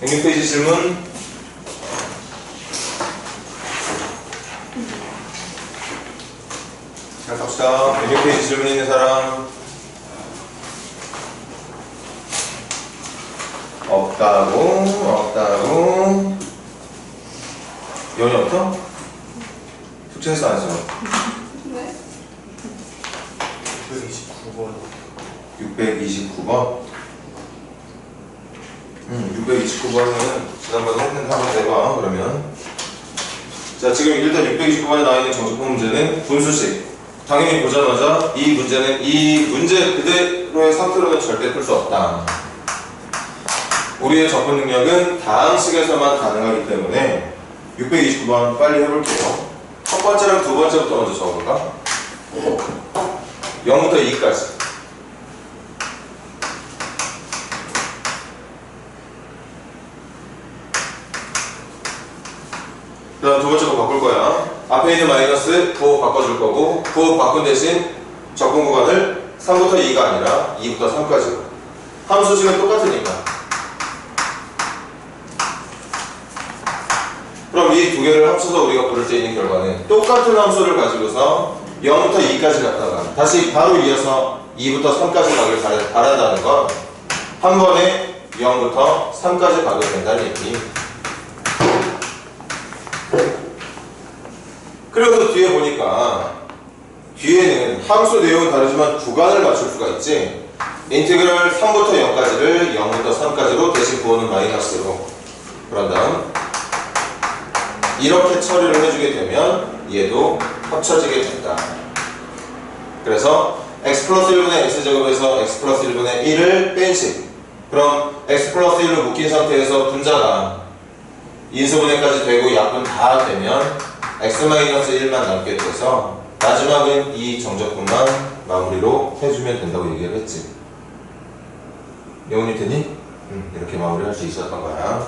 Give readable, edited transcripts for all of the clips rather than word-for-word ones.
106페이지 질문. 자, 갑시다. 106페이지 질문 있는 사람. 없다고. 연이 없어? 숙제해서 안 했어. 네? 629번. 629번은 지난번에 했는데 한번 내봐. 그러면 자, 지금 일단 629번에 나와 있는 정적분 문제는 분수식. 당연히 보자마자 이 문제는 이 문제 그대로의 상태로는 절대 풀 수 없다. 우리의 접근 능력은 다항식에서만 가능하기 때문에 629번 빨리 해볼게요. 첫 번째랑 두 번째부터 먼저 적어볼까? 0부터 2까지. 그 다음 두 번째 거 바꿀 거야. 앞에 있는 마이너스 9호 바꿔줄 거고 9호 바꾼 대신 적분 구간을 3부터 2가 아니라 2부터 3까지로. 함수식은 똑같으니까. 그럼 이 두 개를 합쳐서 우리가 부를 때 있는 결과는 똑같은 함수를 가지고서 0부터 2까지 갔다가 다시 바로 이어서 2부터 3까지 가길 바란다는 건 한 번에 0부터 3까지 가게 된다는 얘기. 그리고 뒤에 보니까 뒤에는 함수 내용은 다르지만 구간을 맞출 수가 있지. 인티그럴 3부터 0까지를 0부터 3까지로 대신 부호는 마이너스로. 그런 다음 이렇게 처리를 해주게 되면 얘도 합쳐지게 된다. 그래서 x 플러스 1분의 x제곱에서 x 플러스 1분의 1을 뺀 식. 그럼 x 플러스 1로 묶인 상태에서 분자가 인수분해까지 되고 약분 다 되면 x-1만 남게 돼서 마지막은 이 정적분만 마무리로 해주면 된다고 얘기를 했지. 영훈이 되니? 이렇게 마무리할 수 있었던 거야.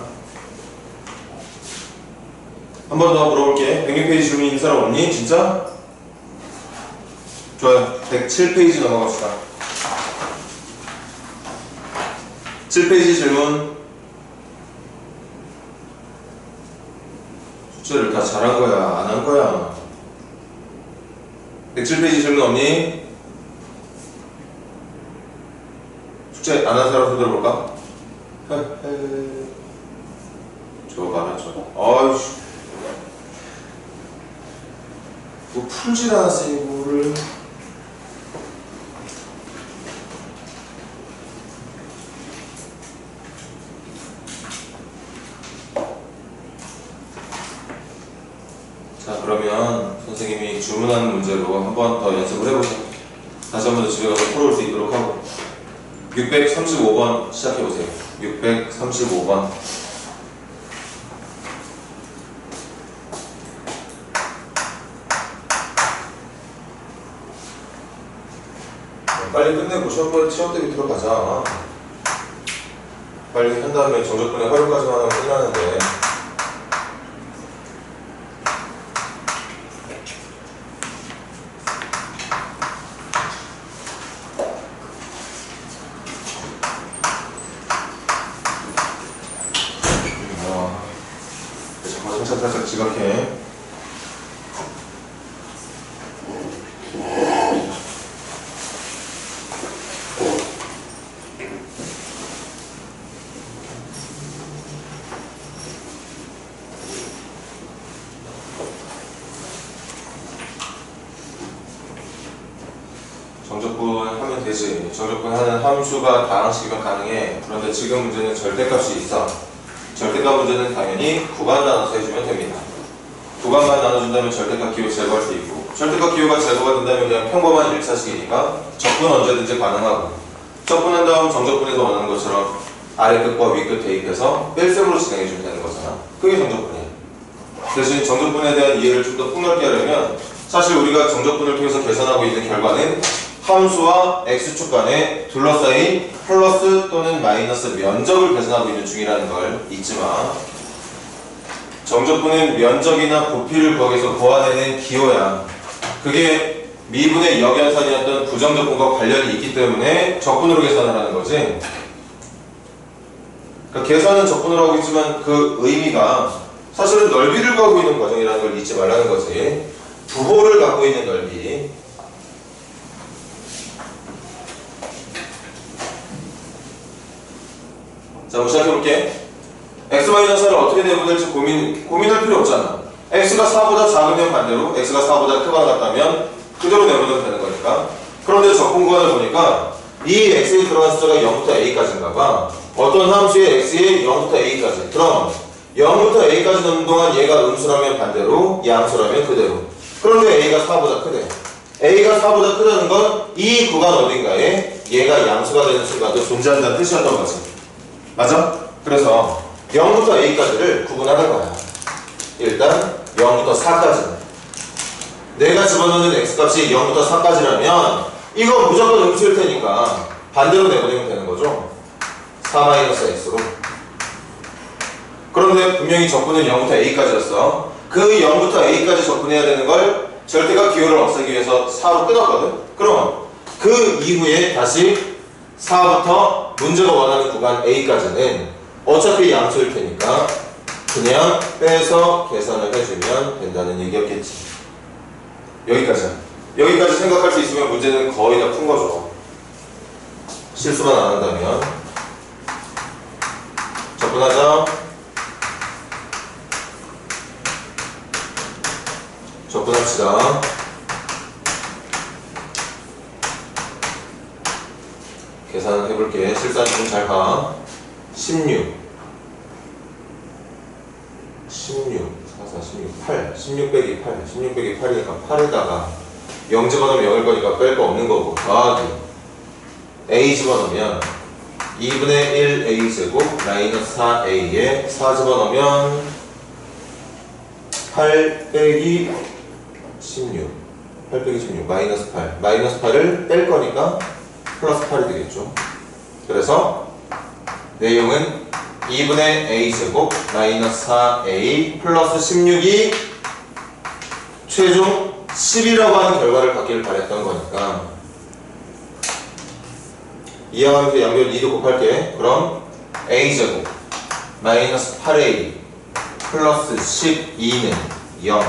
한 번 더 물어볼게. 106페이지 질문 있는 사람 없니? 진짜? 좋아요. 107페이지 넘어갑시다. 7페이지 질문. 숙제를 다 잘한 거야? 안 한 거야? 107페이지 질문 없니? 숙제 안 한 사람 손 들어볼까? 저거 봐라, 저거. 아이씨. 뭐 풀질 않았어, 이거를. 자, 그러면 선생님이 주문하는 문제로 한 번 더 연습을 해보자. 다시 한 번 더 집에 가서 풀어올 수 있도록 하고. 635번 시작해보세요. 635번. 빨리 끝내고 시험 대비 들어가자. 빨리 한 다음에 정적분의 활용까지만 하면 끝나는데. 살짝 지각해. 정적분 하면 되지. 정적분 하는 함수가 다항식이면 가능해. 그런데 지금 문제는 절대값이 있어. 절대값 문제는 당연히 구간 나눠서 해주면 됩니다. 구간만 나눠준다면 절대값 기호 제거할 수 있고, 절대값 기호가 제거가 된다면 그냥 평범한 1차식이니까 적분 언제든지 가능하고, 적분한 다음 정적분에서 원하는 것처럼 아래 끝과 위 끝 대입해서 뺄셈으로 진행해주면 되는 거잖아. 그게 정적분이야. 대신 정적분에 대한 이해를 좀 더 폭넓게 하려면 사실 우리가 정적분을 통해서 계산하고 있는 결과는 함수와 x축 간에 둘러싸인 플러스 또는 마이너스 면적을 계산하고 있는 중이라는 걸 잊지 마. 정적분은 면적이나 부피를 거기서 구하내는 기호야. 그게 미분의 역연산이었던 부정적분과 관련이 있기 때문에 적분으로 계산을 하는 거지. 그러니까 계산은 적분으로 하고 있지만 그 의미가 사실은 넓이를 구하고 있는 과정이라는 걸 잊지 말라는 거지. 부호를 갖고 있는 넓이. 자, 한번 시작해볼게. x-4를 어떻게 내보낼지 고민할 필요 없잖아. x가 4보다 작으면 반대로, x가 4보다 크거나 같다면 그대로 내보내면 되는 거니까. 그런데 적분 구간을 보니까 이 x에 들어간 숫자가 0부터 a까지인가 봐. 어떤 함수의 x에 0부터 a까지. 그럼 0부터 a까지 넣는 동안 얘가 음수라면 반대로, 양수라면 그대로. 그런데 a가 4보다 크대. a가 4보다 크다는 건 이 구간 어딘가에 얘가 양수가 되는 순간도 존재한다는 뜻이었던 거지. 맞아? 그래서 0부터 a까지를 구분하는 거야. 일단 0부터 4까지는. 내가 집어넣는 x값이 0부터 4까지라면 이거 무조건 음수일 테니까 반대로 내보내면 되는 거죠. 4-x로. 그런데 분명히 적분은 0부터 a까지였어. 그 0부터 a까지 적분해야 되는 걸 절대값 기호를 없애기 위해서 4로 끊었거든. 그럼 그 이후에 다시 4부터 문제가 원하는 구간 a까지는 어차피 양수일 테니까 그냥 빼서 계산을 해주면 된다는 얘기였겠지. 여기까지야. 여기까지 생각할 수 있으면 문제는 거의 다 푼 거죠. 실수만 안 한다면. 접근하자. 접근합시다. 계산을 해볼게. 실산 좀 잘 가. 16 16 빼기 8 16 빼기 8이니까 8에다가 0 집어넣으면 0일 거니까 뺄 거 없는 거고 더하기 a 집어넣으면 2분의 1 a 제곱 마이너스 4a에 4 집어넣으면 8 빼기 16 마이너스 8 마이너스 8을 뺄 거니까 플러스 8이 되겠죠. 그래서 내용은 2분의 a제곱 마이너스 4a 플러스 16이 최종 10이라고 하는 결과를 받기를 바랬던 거니까 이항하면서 양변 2도 곱할게. 그럼 a제곱 마이너스 8a 플러스 12는 0.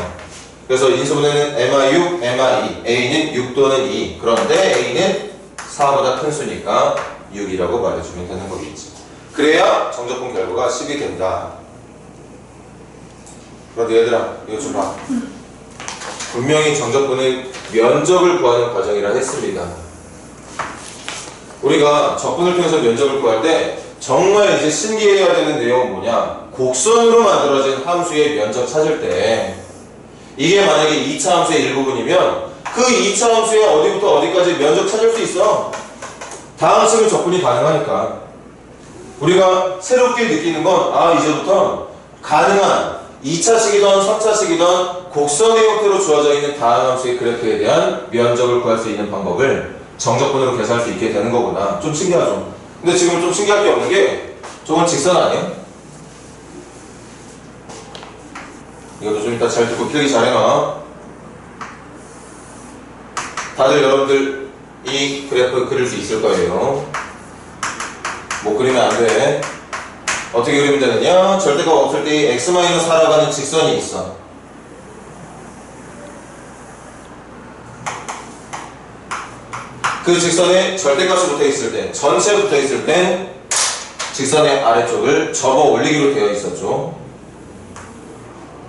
그래서 인수분해는 MI6, MI2 a는 6 또는 2. 그런데 a는 4보다 큰 수니까 6이라고 말해주면 되는 거겠지. 그래야 정적분 결과가 10이 된다. 그런데 얘들아 이거 좀 봐. 분명히 정적분은 면적을 구하는 과정이라 했습니다. 우리가 적분을 통해서 면적을 구할 때 정말 이제 신기해야 되는 내용은 뭐냐, 곡선으로 만들어진 함수의 면적 찾을 때 이게 만약에 2차 함수의 일부분이면 그 2차 함수의 어디부터 어디까지 면적 찾을 수 있어. 다음 식은 적분이 가능하니까. 우리가 새롭게 느끼는 건 이제부터 가능한 2차식이든 3차식이든 곡선의 형태로 주어져 있는 다항 함수의 그래프에 대한 면적을 구할 수 있는 방법을 정적분으로 계산할 수 있게 되는 거구나. 좀 신기하죠? 근데 지금 좀 신기할 게 없는 게 저건 직선 아니야? 이것도 좀 이따 잘 듣고 필기 잘 해놔. 다들 여러분들 이 그래프 그릴 수 있을 거예요. 못 그리면 안 돼. 어떻게 그리면 되느냐? 절대값 없을 때 x-4라고 하는 직선이 있어. 그 직선에 절대값이 붙어있을 때, 전체 붙어있을 때 직선의 아래쪽을 접어 올리기로 되어 있었죠.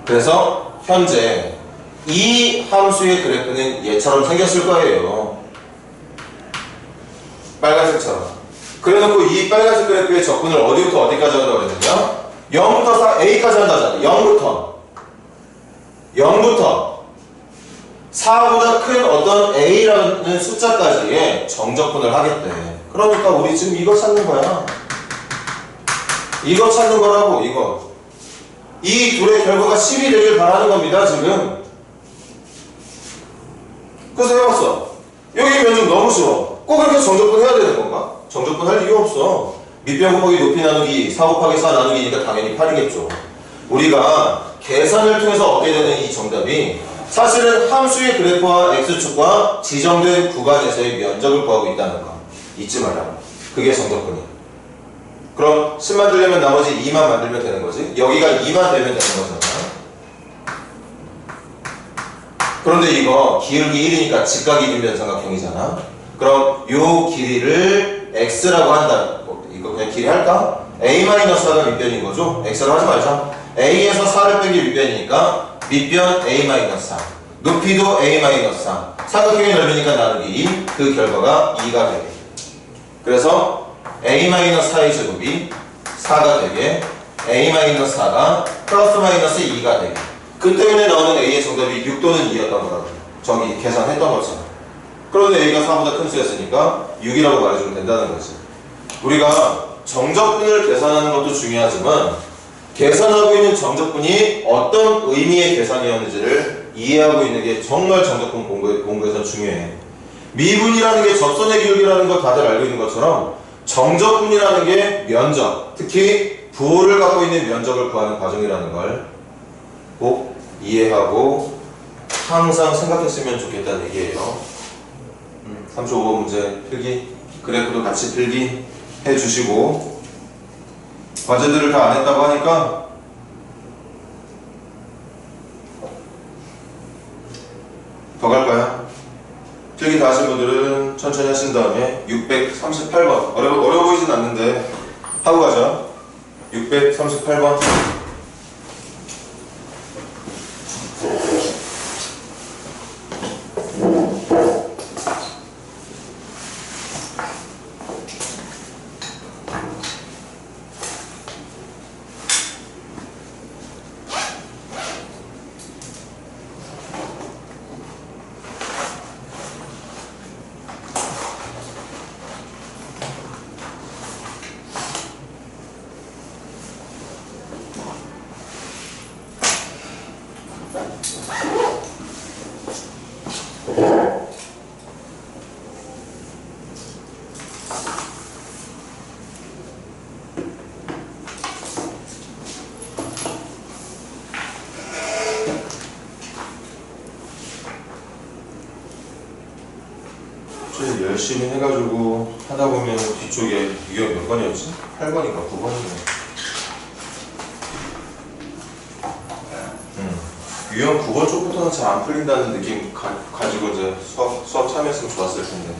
그래서 현재 이 함수의 그래프는 얘처럼 생겼을 거예요. 빨간색처럼. 그래놓고 이 빨간색 그래프의 적분을 어디부터 어디까지 한다고 그랬느냐? 0부터 4, a까지 한다잖아. 0부터 4보다 큰 어떤 a라는 숫자까지의 정적분을 하겠대. 그러니까 우리 지금 이거 찾는 거야. 이거 찾는 거라고. 이거. 이 둘의 결과가 10이 되길 바라는 겁니다. 지금. 그래서 해봤어. 여기 면적 너무 쉬워. 꼭 그렇게 정적분 해야 되는 건가? 정적분 할 이유 없어. 밑변 곱하기 높이 나누기 4 곱하기 4 나누기니까 당연히 8이겠죠. 우리가 계산을 통해서 얻게 되는 이 정답이 사실은 함수의 그래프와 x축과 지정된 구간에서의 면적을 구하고 있다는 거 잊지 말라고. 그게 정적분이야. 그럼 10 만들려면 나머지 2만 만들면 되는 거지. 여기가 2만 되면 되는 거잖아. 그런데 이거 기울기 1이니까 직각이 빈변삼각형이잖아. 그럼 요 길이를 x라고 한다. 이거 그냥 길이 할까? a-4가 밑변인 거죠? x로 하지 말자. a에서 4를 빼기 밑변이니까 밑변 a-4. 높이도 a-4. 삼각형의 넓이니까 나누기 2. 그 결과가 2가 되게. 그래서 a-4의 제곱이 4가 되게, a-4가 플러스 마이너스 2가 되게. 그 때문에 나오는 a의 정답이 6 또는 2였던 거라고. 저기 계산했던 것처럼. 그런데 a가 4보다 큰 수였으니까 6이라고 말해주면 된다는 거지. 우리가 정적분을 계산하는 것도 중요하지만 계산하고 있는 정적분이 어떤 의미의 계산이었는지를 이해하고 있는 게 정말 정적분 공부에서 중요해. 미분이라는 게 접선의 기울기라는 거 다들 알고 있는 것처럼 정적분이라는 게 면적, 특히 부호를 갖고 있는 면적을 구하는 과정이라는 걸 꼭 이해하고 항상 생각했으면 좋겠다는 얘기예요. 35번 문제 필기, 그래프도 같이 필기 해주시고, 과제들을 다 안 했다고 하니까 더 갈까요? 필기 다 하신 분들은 천천히 하신 다음에 638번 어려워 보이진 않는데 하고 가자. 638번 열심히 해가지고 하다 보면 뒤쪽에 유형 몇 번이었지? 8번인가 9번인가? 유형 9번 쪽부터는 잘 안 풀린다는 느낌 가지고 이제 수업 참여했으면 좋았을 텐데.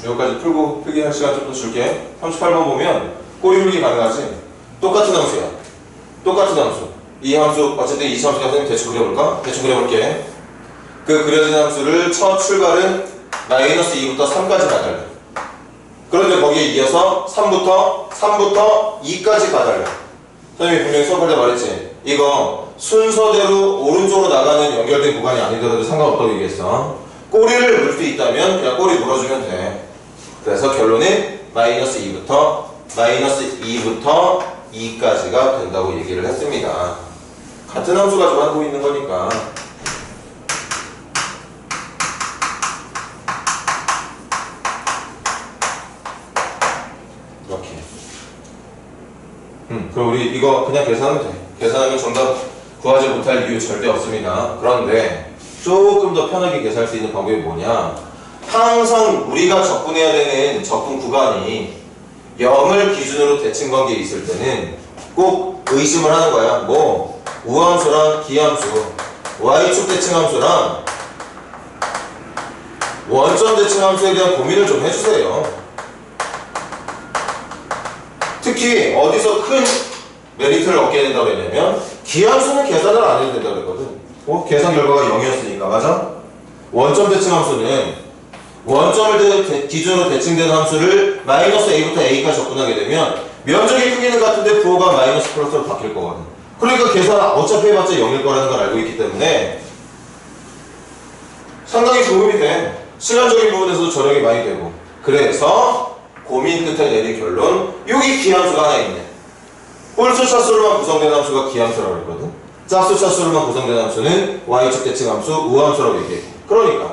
여기까지 풀고 필기할 시간 좀 더 줄게. 38번 보면 꼬리 물기 가능하지? 똑같은 함수야. 똑같은 함수. 이 함수 어쨌든 이 함수가 선생님 대충 그려볼까? 대충 그려볼게. 그 그려진 함수를 첫 출발은 마이너스 2부터 3까지 가달래. 그런데 거기에 이어서 3부터 2까지 가달래. 선생님이 분명히 수업할 때 말했지? 이거 순서대로 오른쪽으로 나가는 연결된 구간이 아니더라도 상관없다고 얘기했어. 꼬리를 물 수 있다면 그냥 꼬리 물어주면 돼. 그래서 결론은 마이너스 2부터 2까지가 된다고 얘기를 했습니다. 같은 함수 가지고 하고 있는 거니까. 이렇게. 그럼 우리 이거 그냥 계산하면 돼. 계산하면 정답 구하지 못할 이유 절대 없습니다. 그런데 조금 더 편하게 계산할 수 있는 방법이 뭐냐? 항상 우리가 접근해야 되는 접근 구간이 0을 기준으로 대칭관계에 있을 때는 꼭 의심을 하는 거야. 뭐 우함수랑 기함수, y축 대칭함수랑 원점 대칭함수에 대한 고민을 좀 해주세요. 특히 어디서 큰 메리트를 얻게 된다고 했냐면 기함수는 계산을 안 해도 된다고 했거든. 계산 결과가 0이었으니까. 맞아? 원점 대칭함수는 원점을 기준으로 대칭되는 함수를 마이너스 a부터 a까지 접근하게 되면 면적의 크기는 같은데 부호가 마이너스 플러스로 바뀔 거거든. 그러니까 계산 어차피 해봤자 0일 거라는 걸 알고 있기 때문에 상당히 도움이 돼. 시간적인 부분에서도 절약이 많이 되고. 그래서 고민 끝에 내린 결론, 여기 기함수가 하나 있네. 홀수 차수로만 구성된 함수가 기함수라고 했거든. 짝수 차수로만 구성된 함수는 y축 대칭 함수 우함수라고 얘기해. 그러니까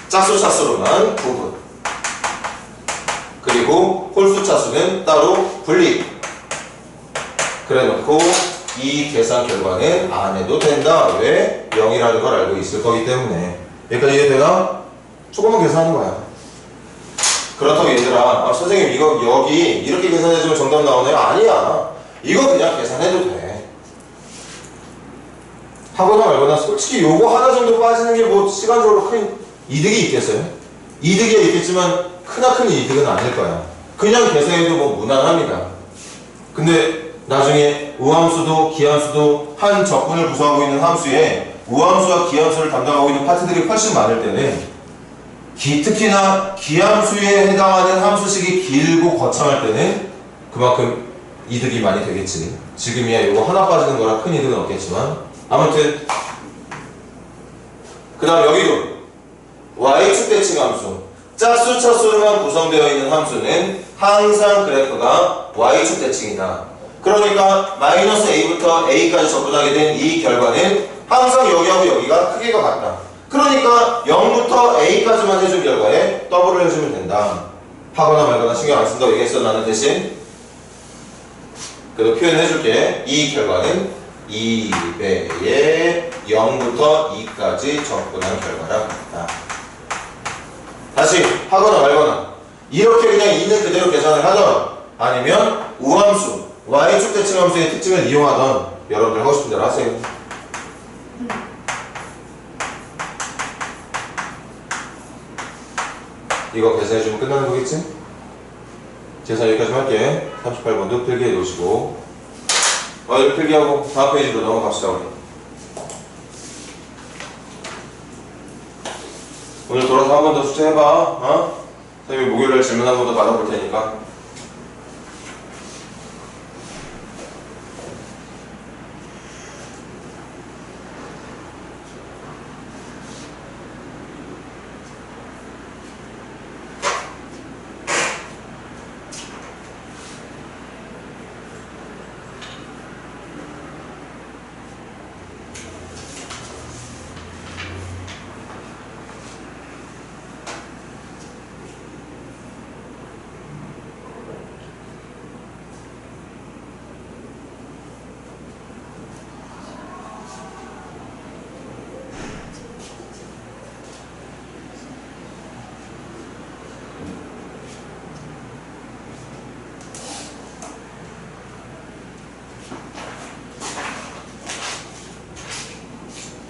짝수 차수로만 구분, 그리고 홀수 차수는 따로 분리. 그래놓고 이 계산 결과는 안 해도 된다. 왜? 0이라는 걸 알고 있을 거기 때문에. 여기까지 이해되나? 조금만 계산하는 거야. 그렇다고 얘들아, 선생님 이거 여기 이렇게 계산해주면 정답 나오나요? 아니야. 이거 그냥 계산해도 돼. 하거나 말거나 솔직히 요거 하나 정도 빠지는 게 뭐 시간적으로 큰 이득이 있겠어요? 이득이 있겠지만 크나큰 이득은 아닐 거야. 그냥 계산해도 뭐 무난합니다. 근데 나중에 우함수도 기함수도 한 적분을 구성하고 있는 함수에 우함수와 기함수를 담당하고 있는 파트들이 훨씬 많을 때는 특히나 기함수에 해당하는 함수식이 길고 거창할 때는 그만큼 이득이 많이 되겠지. 지금이야 이거 하나 빠지는 거라 큰 이득은 없겠지만 아무튼 그 다음 여기도 y축 대칭 함수 짝수 차수로만 구성되어 있는 함수는 항상 그래프가 y축 대칭이다. 그러니까 마이너스 a부터 a까지 접근하게 된 이 결과는 항상 여기하고 여기가 크기가 같다. 그러니까 0부터 a까지만 해준 결과에 더블을 해주면 된다. 하거나 말거나 신경 안 쓴다고 얘기했어. 나는 대신 그래도 표현해줄게. 이 결과는 2배의 0부터 2까지 접근한 결과랑 같다. 다시 하거나 말거나 이렇게 그냥 있는 그대로 계산을 하던 아니면 우함수 y축 대칭 함수의 특징을 이용하던 여러분들 하고 싶은 대로 하세요. 이거 계산해주면 끝나는 거겠지? 계산 여기까지 할게. 38번도 필기해 놓으시고 이렇게 필기하고 다음 페이지로 넘어갑시다. 우리 오늘 돌아서 한 번 더 숙제해봐. 어? 선생님이 목요일날 질문 한 번 더 받아볼 테니까.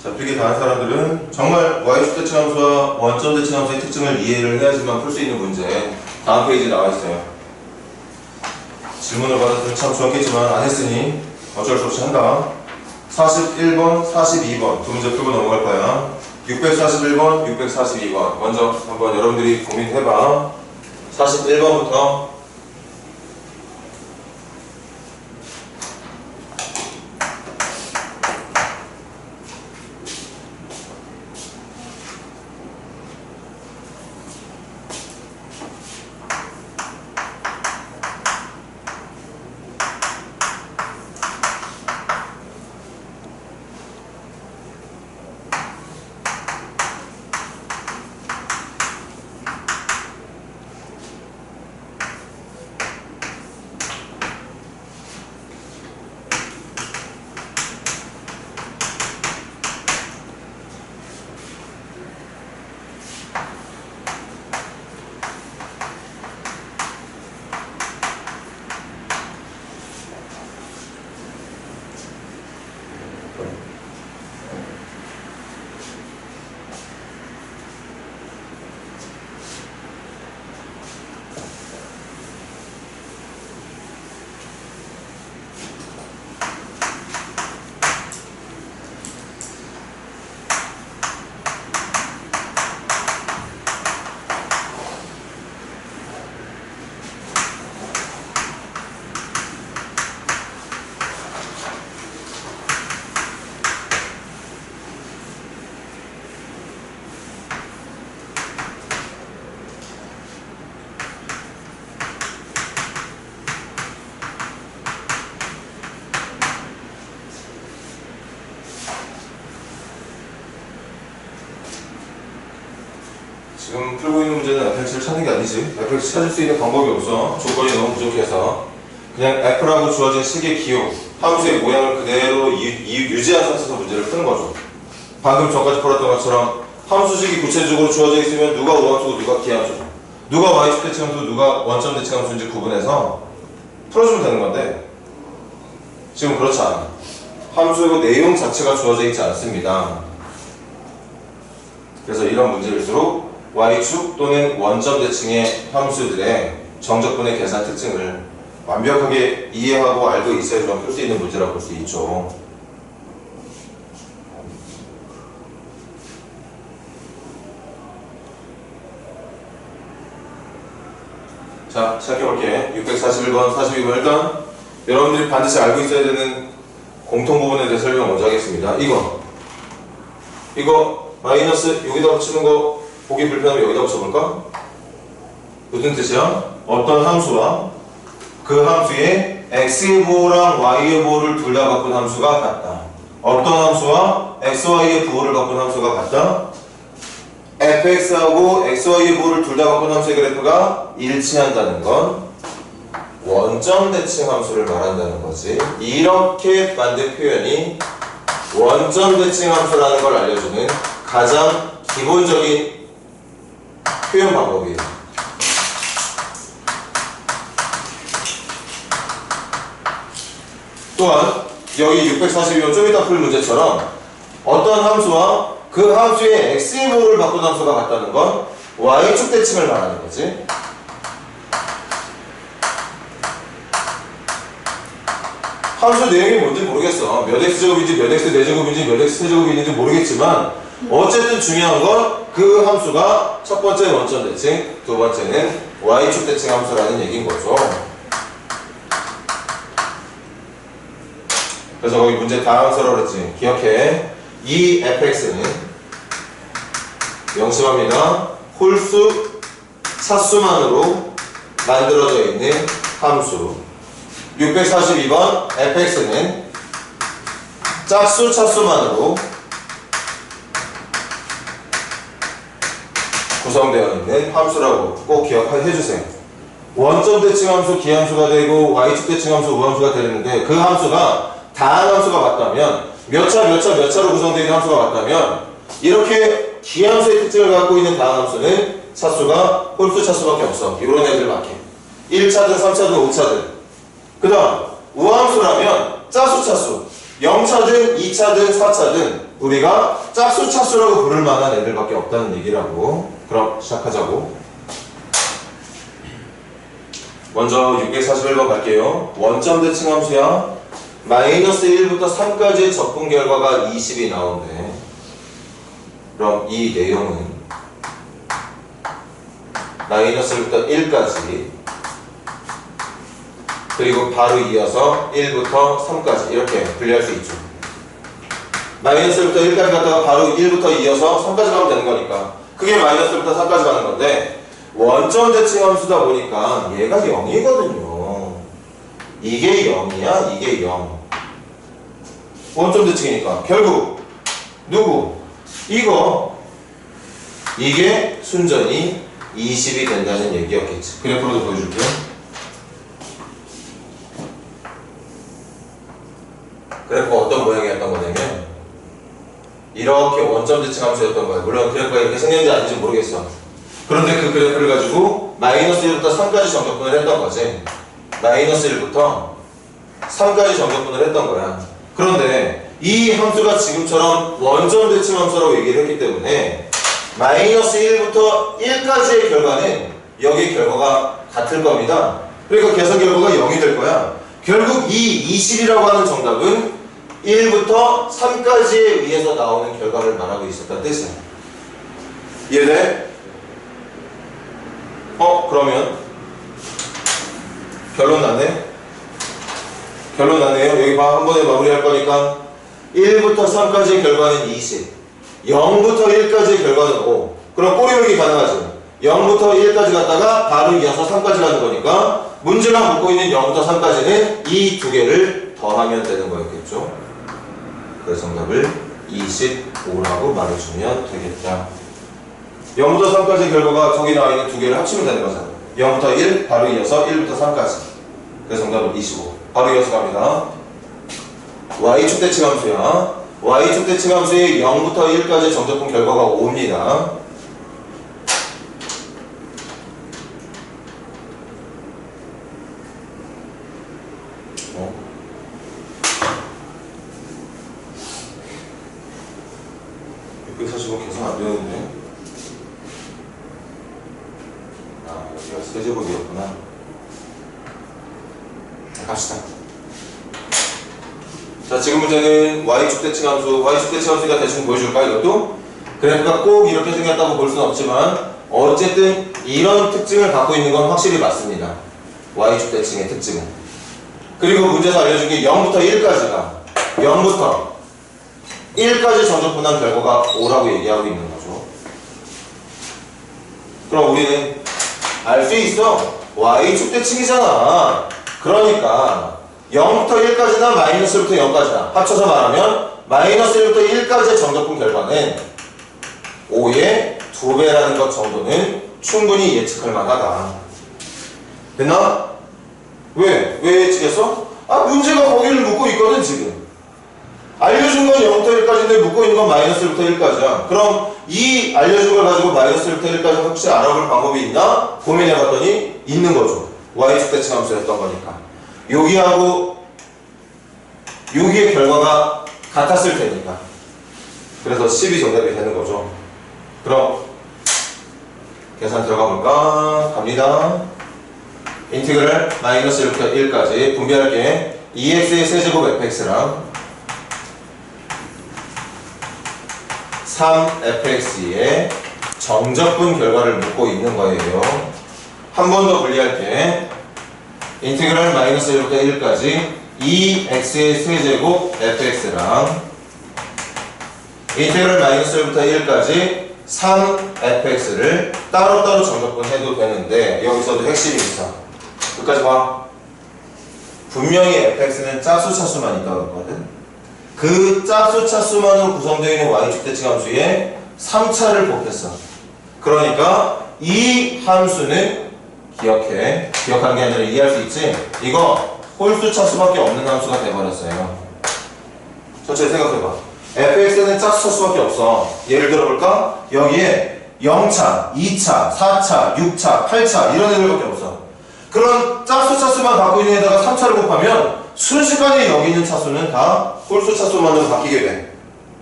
자, 필기 다 한 사람들은 정말 y축 대칭 함수와 원점 대칭 함수의 특징을 이해를 해야지만 풀 수 있는 문제 다음 페이지에 나와 있어요. 질문을 받았으면 참 좋았겠지만 안 했으니 어쩔 수 없이 한다. 41번, 42번 두 문제 풀고 넘어갈 거야. 641번, 642번 먼저 한번 여러분들이 고민해봐. 41번부터 지금 풀고 있는 문제는 fx를 찾는 게 아니지. fx 찾을 수 있는 방법이 없어. 조건이 너무 부족해서. 그냥 f라고 주어진 식의 기호, 함수의 모양을 그대로 유지한 상태에서 문제를 푸는 거죠. 방금 전까지 풀었던 것처럼 함수식이 구체적으로 주어져 있으면 누가 우함수고 누가 기함수고, 누가 y축 대칭함수고 누가 원점 대칭함수인지 구분해서 풀어주면 되는 건데 지금 그렇지 않아. 함수의 내용 자체가 주어져 있지 않습니다. 그래서 이런 문제일수록 y축 또는 원점 대칭의 함수들의 정적분의 계산 특징을 완벽하게 이해하고 알고 있어야지만 풀 수 있는 문제라고 볼 수 있죠. 자, 시작해볼게. 641번, 42번. 일단 여러분들이 반드시 알고 있어야 되는 공통 부분에 대해 설명 먼저 하겠습니다. 이거 마이너스 여기다 붙이는 거 보기 불편하면 여기다 붙여볼까? 무슨 뜻이야? 어떤 함수와 그 함수의 x의 부호랑 y의 부호를 둘 다 바꾼 함수가 같다. 어떤 함수와 x, y의 부호를 바꾼 함수가 같다. fx하고 x, y의 부호를 둘 다 바꾼 함수의 그래프가 일치한다는 건 원점 대칭 함수를 말한다는 거지. 이렇게 만든 표현이 원점 대칭 함수라는 걸 알려주는 가장 기본적인 표현 방법이에요. 또한 여기 642번 좀 이따 풀 문제처럼 어떤 함수와 그 함수의 x의 부호를 바꾼 함수가 같다는 건 y축 대칭을 말하는 거지. 함수 내용이 뭔지 모르겠어. 몇 x제곱인지 몇 x 4제곱인지 몇 x 세제곱이 있는지 모르겠지만 어쨌든 중요한 건 그 함수가 첫 번째 원점 대칭, 두 번째는 y축 대칭 함수라는 얘기인 거죠. 그래서 거기 문제 다음서라고 그랬지. 기억해. 이 fx는 명심합니다. 홀수, 차수만으로 만들어져 있는 함수. 642번 fx는 짝수, 차수만으로 구성되어 있는 함수라고 꼭 기억해주세요. 원점 대칭 함수, 기함수가 되고 y축 대칭 함수, 우함수가 되는데 그 함수가 다한 함수가 맞다면 몇 차로 구성되어 있는 함수가 맞다면 이렇게 기함수의 특징을 갖고 있는 다한 함수는 차수가 홀수 차수밖에 없어. 이런 애들 막해. 1차든 3차든 5차든. 그 다음 우함수라면 짝수 차수 0차든 2차든 4차든 우리가 짝수 차수라고 부를 만한 애들밖에 없다는 얘기라고. 그럼 시작하자고. 먼저 641번 갈게요. 원점 대칭 함수야. 마이너스 1부터 3까지의 적분 결과가 20이 나오네. 그럼 이 내용은 마이너스 1부터 1까지 그리고 바로 이어서 1부터 3까지 이렇게 분리할 수 있죠. 마이너스 1부터 1까지 갔다가 바로 1부터 이어서 3까지 가면 되는 거니까 그게 마이너스 1부터 3까지 가는 건데 원점 대칭 함수다 보니까 얘가 0이거든요. 이게 0이야, 이게 0. 원점 대칭이니까 결국 누구? 이게 순전히 20이 된다는 얘기였겠지. 그래프로도 보여줄게요. 그래프가 어떤 모양이었던 거냐면 이렇게 원점 대칭 함수였던 거예요. 물론 그래프가 이렇게 생겼는지 아닌지 모르겠어. 그런데 그 그래프를 가지고 마이너스 1부터 3까지 정적분을 했던 거지. 마이너스 1부터 3까지 정적분을 했던 거야. 그런데 이 함수가 지금처럼 원점 대칭 함수라고 얘기를 했기 때문에 마이너스 1부터 1까지의 결과는 여기 결과가 같을 겁니다. 그러니까 계산 결과가 0이 될 거야. 결국 이 20이라고 하는 정답은 1부터 3까지에 의해서 나오는 결과를 말하고 있었다는 뜻이야. 이해돼? 그러면 결론 나네? 결론 나네요. 여기 봐. 한 번에 마무리할 거니까 1부터 3까지의 결과는 20, 0부터 1까지의 결과는 5. 그럼 꼬리물기 가능하죠. 0부터 1까지 갔다가 바로 이어서 3까지 가는 거니까 문제가 묻고 있는 0부터 3까지는 이 두 개를 더하면 되는 거였겠죠. 그래서 정답을 25라고 말해주면 되겠다. 0부터 3까지 결과가 저기 나와 있는 두 개를 합치면 되는 거잖아. 0부터 1, 바로 이어서 1부터 3까지. 그래서 정답은 25. 바로 이어서 갑니다. y축 대칭 함수야. y축 대칭 함수의 0부터 1까지 정적분 결과가 5입니다. 어? 645 계산 안 되는데. 아, 여기가 세제곱이었구나. 갑시다. 자, 지금 문제는 y축 대칭 함수, y축 대칭 함수가 대충 보여줄까, 이것도? 그래프가 꼭 이렇게 생겼다고 볼 수는 없지만, 어쨌든 이런 특징을 갖고 있는 건 확실히 맞습니다. y축 대칭의 특징은. 그리고 문제에서 알려준 게 0부터 1까지가, 0부터 1까지 정적분한 결과가 5라고 얘기하고 있는 거죠. 그럼 우리는 알 수 있어. y축 대칭이잖아. 그러니까 0부터 1까지나 마이너스 1부터 0까지나 합쳐서 말하면 마이너스 1부터 1까지의 정적분 결과는 5의 2배라는 것 정도는 충분히 예측할 만하다. 됐나? 왜 예측했어? 아, 문제가 거기를 묻고 있거든 지금. 알려준 건 0부터 1까지인데 묻고 있는 건 마이너스 1부터 1까지야. 그럼 이 알려준 걸 가지고 마이너스 1부터 1까지 혹시 알아볼 방법이 있나? 고민해봤더니 있는 거죠. y축 대칭 함수였던 거니까. 여기하고 여기의 결과가 같았을 테니까. 그래서 10이 정답이 되는 거죠. 그럼 계산 들어가 볼까? 갑니다. 인티그랄 마이너스 1부터 1까지 분배할게. 2x의 세제곱 fx랑 3fx의 정적분 결과를 묻고 있는 거예요. 한 번 더 분리할게. 인티그랄 마이너스 1부터 1까지 2x의 세제곱 fx랑 인티그랄 마이너스 1부터 1까지 3fx를 따로따로 정적분 해도 되는데 여기서도 핵심이 있어. 끝까지 봐. 분명히 fx는 짝수 차수만 있다고 했거든. 그 짝수 차수만으로 구성되어 있는 y축 대칭 함수에 3차를 곱했어. 그러니까 이 함수는 기억하는 게 아니라 이해할 수 있지? 이거 홀수 차수밖에 없는 함수가 돼버렸어요. 천천히 생각해봐. fx는 짝수 차수밖에 없어. 예를 들어볼까? 여기에 0차, 2차, 4차, 6차, 8차 이런 애들밖에 없어. 그런 짝수 차수만 갖고 있는 애다가 3차를 곱하면 순식간에 여기 있는 차수는 다 홀수 차수만으로 바뀌게 돼.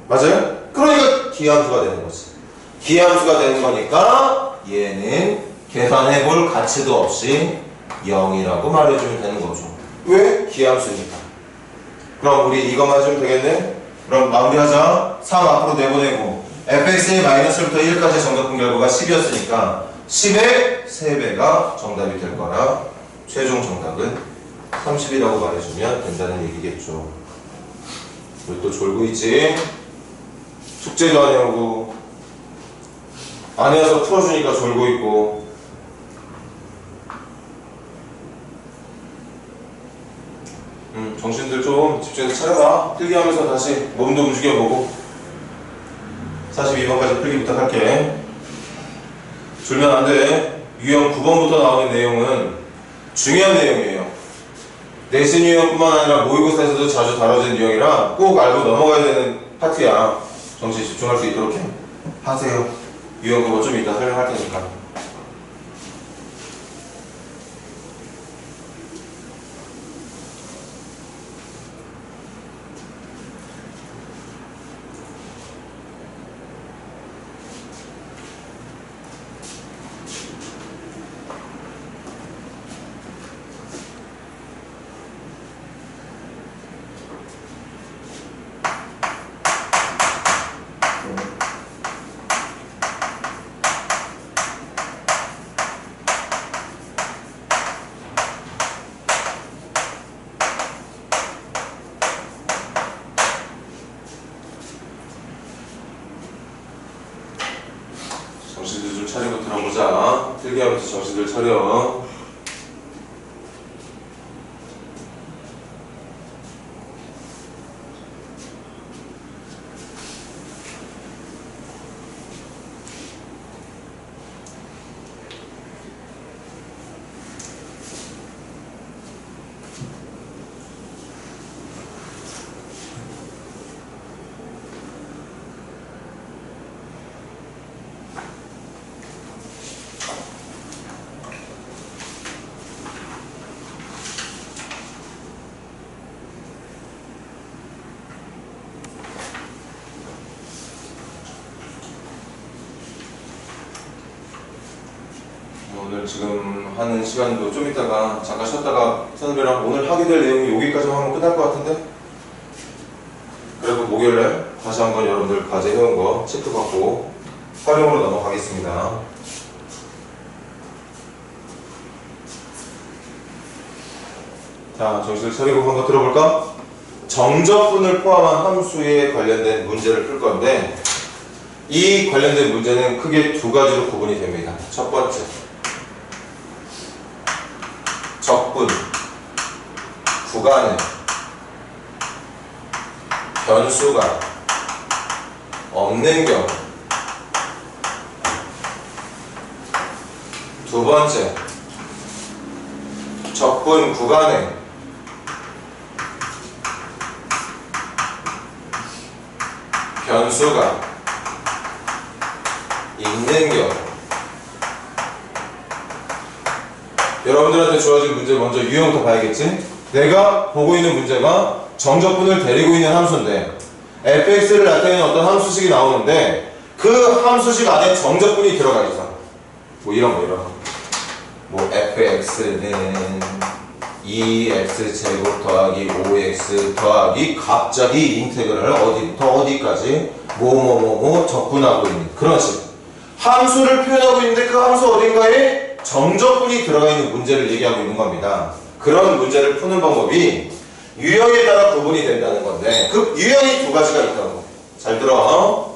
맞아요? 그러니까 기함수가 되는 거지. 기함수가 되는 거니까 얘는 계산해볼 가치도 없이 0이라고 말해주면 되는 거죠. 왜? 기함수니까. 그럼 우리 이것만 해주면 되겠네? 그럼 마무리하자. 3 앞으로 내보내고 fx의 마이너스 1부터 1까지 정적분 결과가 10이었으니까 10의 3배가 정답이 될 거라 최종 정답은 30이라고 말해주면 된다는 얘기겠죠. 우리 또 졸고 있지? 숙제도 안 해오고 안 해와서 풀어주니까 졸고 있고. 정신들 좀 집중해서 차려라. 필기하면서 다시 몸도 움직여보고 42번까지 필기 부탁할게. 졸면 안돼. 유형 9번부터 나오는 내용은 중요한 내용이에요. 내신 유형뿐만 아니라 모의고사에서도 자주 다뤄진 유형이라 꼭 알고 넘어가야 되는 파트야. 정신 집중할 수 있도록 하세요. 유형 9번 좀 이따 설명할 테니까. 정신들 좀 차리고 들어보자. 필기하면서 정신들 차려. 오늘 지금 하는 시간도 좀 이따가 잠깐 쉬었다가 선생님이랑 오늘 하게 될 내용이 여기까지만 하면 끝날 것 같은데? 그리고 목요일날 다시 한번 여러분들 과제 해온 거 체크받고 활용으로 넘어가겠습니다. 자, 정신을 차리고 한번 들어볼까? 정적분을 포함한 함수에 관련된 문제를 풀 건데 이 관련된 문제는 크게 두 가지로 구분이 됩니다. 첫 번째, 적분, 구간에 변수가 없는 경우. 두 번째, 적분 구간에 변수가 있는 경우. 여러분들한테 주어진 문제 먼저 유형부터 봐야겠지? 내가 보고 있는 문제가 정적분을 데리고 있는 함수인데 fx를 나타내는 어떤 함수식이 나오는데 그 함수식 안에 정적분이 들어가 있어. 뭐 이런 뭐 fx는 2x제곱 더하기 5x 더하기 갑자기 인테그랄을 어디부터 어디까지 뭐뭐뭐뭐 적분하고 있는 그런 식 함수를 표현하고 있는데 그 함수 어딘가에 정적분이 들어가 있는 문제를 얘기하고 있는 겁니다. 그런 문제를 푸는 방법이 유형에 따라 구분이 된다는 건데 그 유형이 두 가지가 있다고. 잘 들어.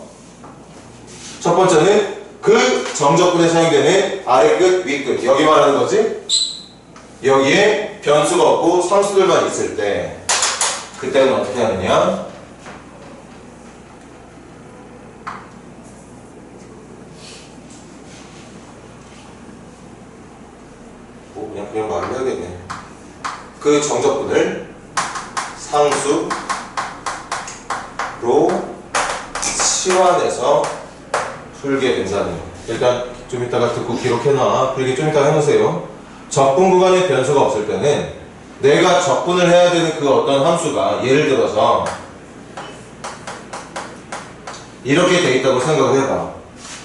첫 번째는 그 정적분에 사용되는 아래 끝, 위 끝 여기 말하는 거지. 여기에 변수가 없고 상수들만 있을 때 그때는 어떻게 하느냐? 그냥 말을 해야겠네. 그 정적분을 상수로 치환해서 풀게 된다는 거. 일단 좀 이따가 듣고 기록해놔. 풀기 좀 이따가 해놓으세요. 적분 구간에 변수가 없을 때는 내가 적분을 해야 되는 그 어떤 함수가 예를 들어서 이렇게 돼 있다고 생각을 해봐.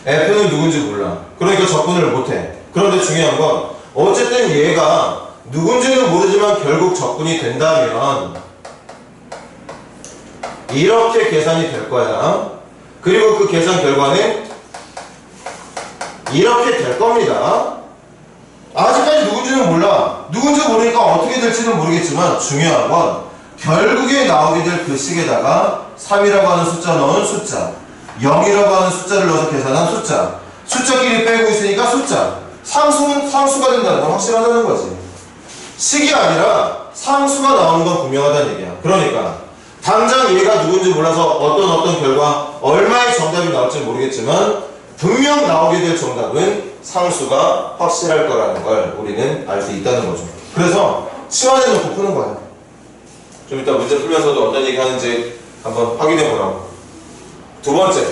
f는 누군지 몰라. 그러니까 적분을 못해. 그런데 중요한 건 어쨌든 얘가 누군지는 모르지만 결국 적분이 된다면 이렇게 계산이 될 거야. 그리고 그 계산 결과는 이렇게 될 겁니다. 아직까지 누군지는 몰라. 누군지 모르니까 어떻게 될지는 모르겠지만 중요한 건 결국에 나오게 될 그 식에다가 3이라고 하는 숫자 넣은 숫자, 0이라고 하는 숫자를 넣어서 계산한 숫자, 숫자끼리 빼고 있으니까 숫자. 상수는 상수가 된다는 건 확실하다는 거지. 식이 아니라 상수가 나오는 건 분명하다는 얘기야. 그러니까 당장 얘가 누군지 몰라서 어떤 결과 얼마의 정답이 나올지 모르겠지만 분명 나오게 될 정답은 상수가 확실할 거라는 걸 우리는 알 수 있다는 거죠. 그래서 치환해 놓고 푸는 거야. 좀 이따 문제 풀면서도 어떤 얘기 하는지 한번 확인해 보라고. 두 번째,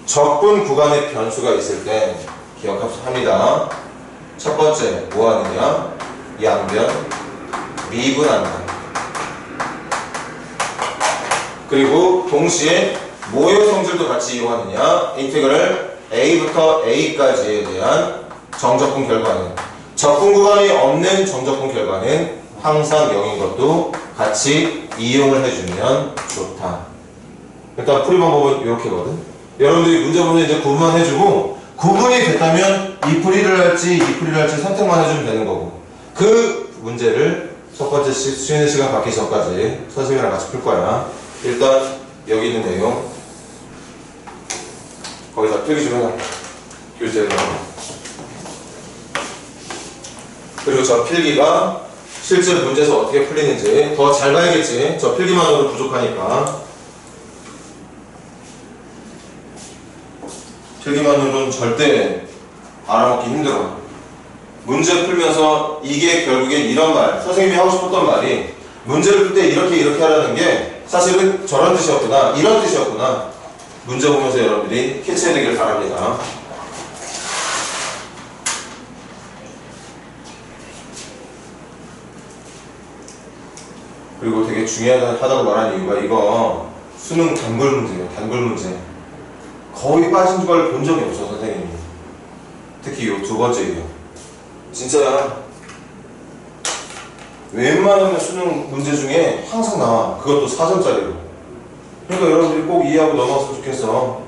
적분 구간에 변수가 있을 때 기억합니다. 첫 번째 뭐 하느냐? 양변, 미분한다. 그리고 동시에 뭐의 성질도 같이 이용하느냐? 인테그럴 a부터 a까지에 대한 정적분 결과는 적분 구간이 없는 정적분 결과는 항상 0인 것도 같이 이용을 해주면 좋다. 일단 풀이 방법은 이렇게거든. 여러분들이 문제 보면 이제 구분만 해주고 구분이 됐다면 이 풀이를 할지 이 풀이를 할지 선택만 해주면 되는 거고 그 문제를 첫 번째 쉬는 시간 갖기 전까지 선생님이랑 같이 풀 거야. 일단 여기 있는 내용 거기다 필기 좀 해놔. 교재로. 그리고 저 필기가 실제 문제에서 어떻게 풀리는지 더 잘 봐야겠지. 저 필기만으로 부족하니까. 필기만으로는 절대 알아먹기 힘들어. 문제 풀면서 이게 결국엔 이런 말, 선생님이 하고 싶었던 말이 문제를 풀 때 이렇게 하라는 게 사실은 저런 뜻이었구나, 이런 뜻이었구나. 문제 보면서 여러분들이 캐치해내길 바랍니다. 그리고 되게 중요하다고 말한 이유가 이거 수능 단골 문제예요. 단골 문제. 거의 빠진 걸 본 적이 없어 선생님이. 특히 이 두 번째 이유. 진짜야. 웬만하면 수능 문제 중에 항상 나와. 그것도 4점짜리로. 그러니까 여러분들이 꼭 이해하고 넘어갔으면 좋겠어.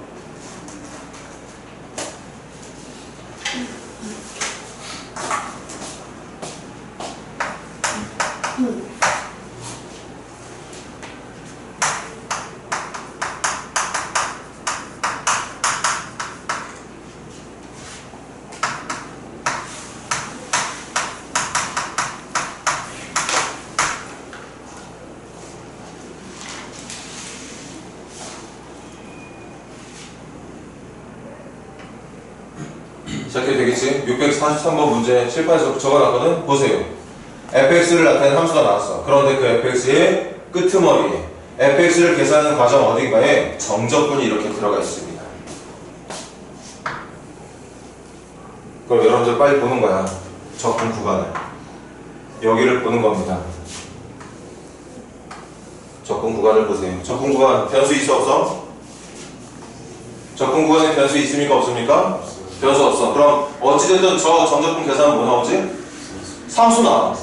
시작해도 되겠지? 643번 문제 칠판에서 적어놨거든? 보세요. fx를 나타내는 함수가 나왔어. 그런데 그 fx의 끄트머리에 fx를 계산하는 과정 어딘가에 정적분이 이렇게 들어가 있습니다. 그럼 여러분들 빨리 보는 거야. 적분 구간을. 여기를 보는 겁니다. 적분 구간을 보세요. 적분 구간 변수 있어 없어? 적분 구간에 변수 있습니까 없습니까? 변수 없어. 그럼 어찌됐든 저 정적분 계산은 뭐 나오지? 상수 나와.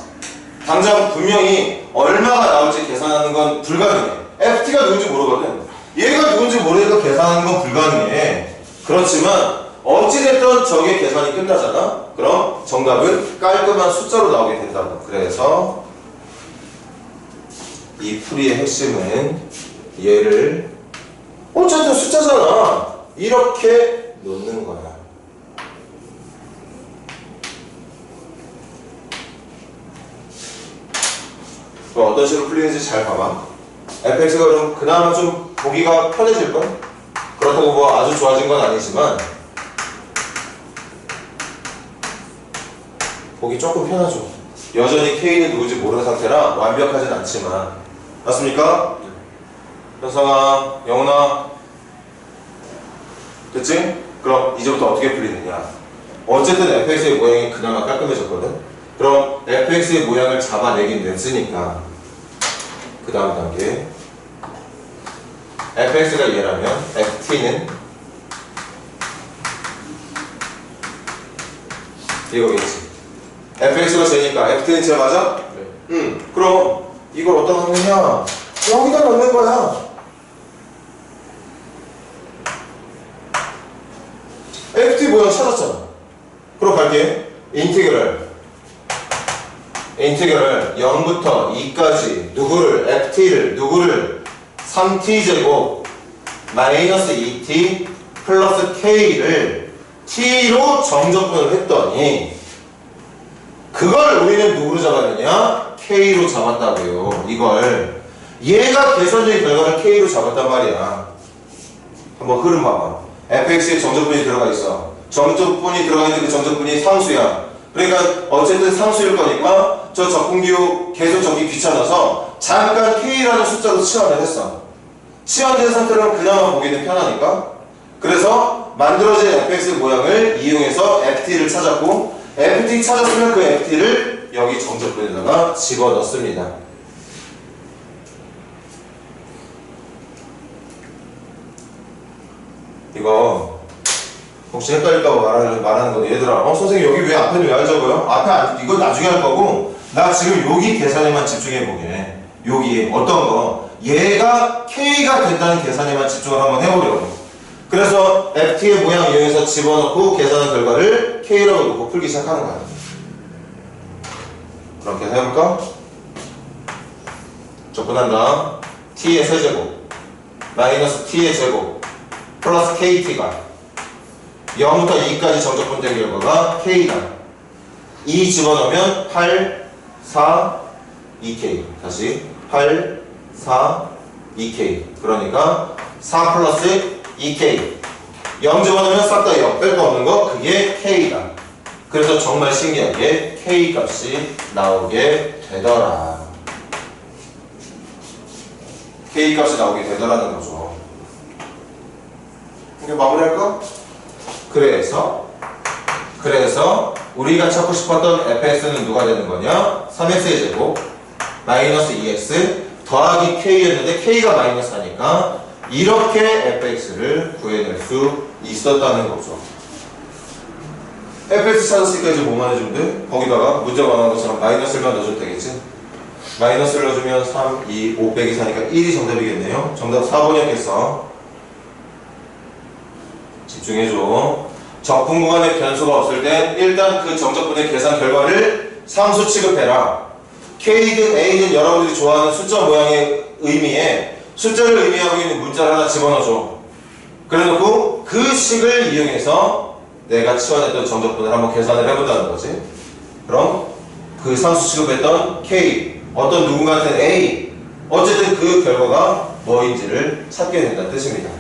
당장 분명히 얼마가 나올지 계산하는 건 불가능해. ft가 누군지 모르거든. 얘가 누군지 모르니까 계산하는 건 불가능해. 그렇지만 어찌됐든 저게 계산이 끝나잖아. 그럼 정답은 깔끔한 숫자로 나오게 된다고. 그래서 이 풀이의 핵심은 얘를 어쨌든 숫자잖아. 이렇게 놓는 거야. 그럼 어떤 식으로 풀리는지 잘 봐봐. fx가 그럼 그나마 좀 보기가 편해질걸? 그렇다고 뭐 아주 좋아진 건 아니지만 보기 조금 편하죠. 여전히 k는 누구지 모르는 상태라 완벽하진 않지만. 맞습니까? 현성아, 영훈아 됐지? 그럼 이제부터 어떻게 풀리느냐. 어쨌든 fx의 모양이 그나마 깔끔해졌거든? 그럼 fx의 모양을 잡아내긴 냈으니까 그 다음 단계 fx가 얘라면 ft는 이거겠지. fx가 쟤니까 ft는 쟤 맞아? 네. 그럼 이걸 어디다 넣느냐? 여기다 넣는 거야. ft 모양 찾았잖아. 그럼 갈게. 인티그럴 0부터 2까지 누구를 3t제곱 마이너스 2t 플러스 k를 t로 정적분을 했더니 그걸 우리는 누구로 잡았느냐? k로 잡았다고요. 이걸 얘가 계산적인 결과를 k로 잡았단 말이야. 한번 흐름 봐봐. fx에 정적분이 들어가 있어. 정적분이 들어가 있는 그 정적분이 상수야. 그러니까 어쨌든 상수일 거니까 저 적분기호 계속 적기 귀찮아서 잠깐 k라는 숫자로 치환을 했어. 치환된 상태로는 그나마 보기는 편하니까. 그래서 만들어진 fx 모양을 이용해서 ft를 찾았고, ft 찾았으면 그 ft를 여기 정적분에다가 집어넣습니다. 이거 혹시 헷갈릴까봐 말하는 건데, 얘들아, 선생님 여기 왜 앞에는 왜 안 적어요? 앞에 이건 나중에 할 거고, 나 지금 여기 계산에만 집중해보게. 여기 어떤 거, 얘가 k가 된다는 계산에만 집중을 한번 해보려고. 그래서 ft의 모양 이용해서 집어넣고 계산한 결과를 k라고 놓고 풀기 시작하는 거야. 그럼 계산해볼까? 적분한 다음 t의 세제곱 마이너스 t의 제곱 플러스 kt가 0부터 2까지 정적분된 결과가 k다. 2 집어넣으면 8, 4, 2k. 다시 8, 4, 2k. 그러니까 4 플러스 2k. 0 집어넣으면 싹 다 0. 뺄 거 없는 거, 그게 k다. 그래서 정말 신기하게 k 값이 나오게 되더라. k 값이 나오게 되더라는 거죠. 이게 마무리할까? 그래서 우리가 찾고 싶었던 fx는 누가 되는 거냐? 3x의 제곱 마이너스 2x 더하기 k였는데 k가 마이너스 하니까 이렇게 fx를 구해낼 수 있었다는 거죠. fx 찾았으니까 이제 뭐만 해주면 돼? 거기다가 문제가 말하는 것처럼 마이너스만 넣어주면 되겠지? 마이너스를 넣어주면 3, 2, 5 빼기 4니까 1이 정답이겠네요. 정답 4번이었겠어. 집중해줘. 적분 구간에 변수가 없을 땐 일단 그 정적분의 계산 결과를 상수 취급해라. K든 A든 여러분들이 좋아하는 숫자 모양의 의미에 숫자를 의미하고 있는 문자를 하나 집어넣어줘. 그래놓고 그 식을 이용해서 내가 치환했던 정적분을 한번 계산을 해본다는 거지. 그럼 그 상수 취급했던 K, 어떤 누군가한테는 A, 어쨌든 그 결과가 뭐인지를 찾게 된다는 뜻입니다.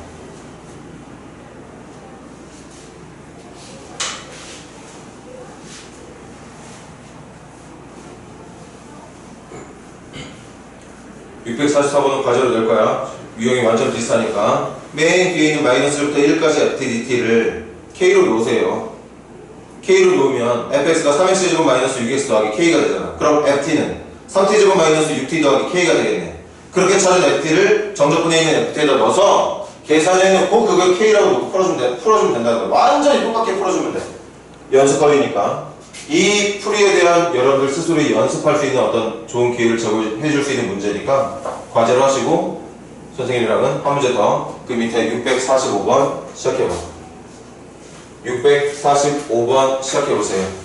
(644번은) 과제로 낼 거야. 유형이 완전 비슷하니까. 맨 뒤에 있는 마이너스부터 1까지 FTDT를 K로 놓으세요. K로 놓으면 fx가 3x제곱 마이너스 6x 더하기 K가 되잖아. 그럼 FT는 3t제곱 마이너스 6t 더하기 K가 되겠네. 그렇게 찾은 FT를 정적분에 있는 FT에다 넣어서 계산해놓고 그걸 K라고 놓고 풀어주면 된다는 거야. 완전히 똑같게 풀어주면 돼. 연습거리니까. 이 풀이에 대한 여러분들 스스로 연습할 수 있는 어떤 좋은 기회를 제공해줄 수 있는 문제니까 과제로 하시고 선생님이랑은 한 문제 더 그 밑에 645번 시작해봐. 645번 시작해보세요.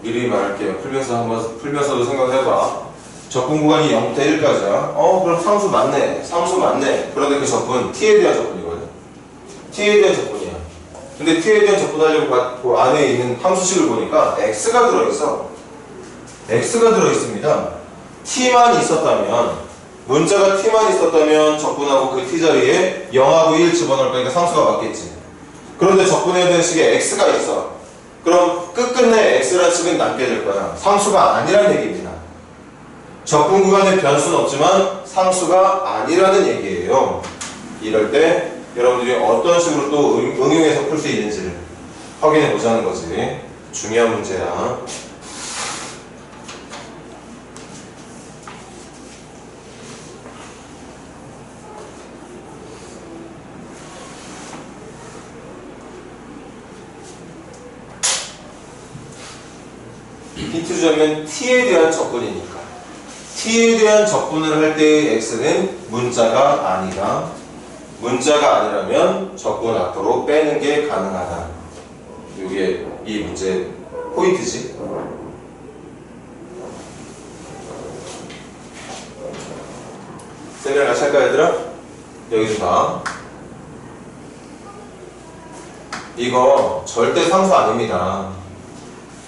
미리 말할게요. 풀면서도 생각해봐. 적분 구간이 0부터 1까지야. 그럼 상수 맞네. 상수 맞네. 그런데 그 적분, t에 대한 적분이거든. t에 대한 적분이야. 근데 t에 대한 적분하려고 안에 있는 함수식을 보니까 x가 들어있어. x가 들어있습니다. t만 있었다면, 문자가 t만 있었다면 적분하고 그 t 자리에 0하고 1 집어넣을 거니까 상수가 맞겠지. 그런데 적분해야 되는 식에 x가 있어. 그럼 끝끝내 x라는 식은 남게 될 거야. 상수가 아니라는 얘기입니다. 적분 구간에 변수는 없지만 상수가 아니라는 얘기예요. 이럴 때 여러분들이 어떤 식으로 또 응용해서 풀 수 있는지를 확인해 보자는 거지. 중요한 문제야. 힌트 주자면 t에 대한 적분이니까 t에 대한 적분을 할 때의 x는 문자가 아니다. 문자가 아니라면 적분 앞으로 빼는 게 가능하다. 이게 이 문제 포인트지. 쌤이랑 같이 할까 얘들아? 여기 좀 봐. 이거 절대 상수 아닙니다.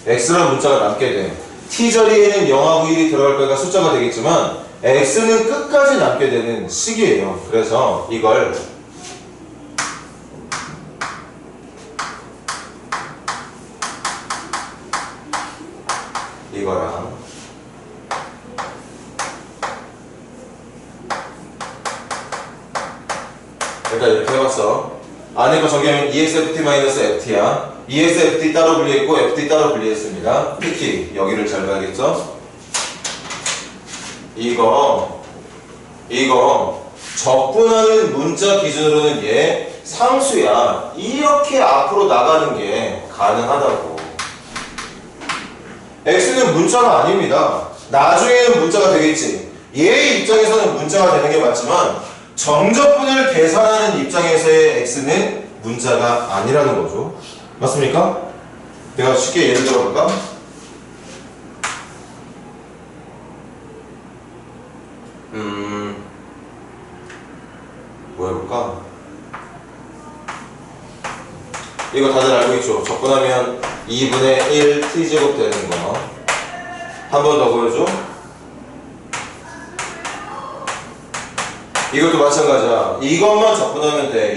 x라는 문자가 남게 돼. t 자리에는 0하고 1이 들어갈 거니까 숫자가 되겠지만 x는 끝까지 남게 되는 식이에요. 그래서 이걸 이거랑 일단 이렇게 해봤어. 안에 거 정리하면 EXFT-FT야. EXFT 따로 분리했고 FT 따로 분리했습니다. 특히 여기를 잘 봐야겠죠? 이거 적분하는 문자 기준으로는 얘 상수야. 이렇게 앞으로 나가는 게 가능하다고. X는 문자가 아닙니다. 나중에는 문자가 되겠지. 얘의 입장에서는 문자가 되는 게 맞지만 정적분을 계산하는 입장에서의 X는 문자가 아니라는 거죠. 맞습니까? 내가 쉽게 예를 들어볼까? 뭐 해볼까? 이거 다들 알고 있죠? 적분하면 2분의 1 t제곱 되는 거. 한 번 더 보여줘. 이것도 마찬가지야. 이것만 적분하면 돼.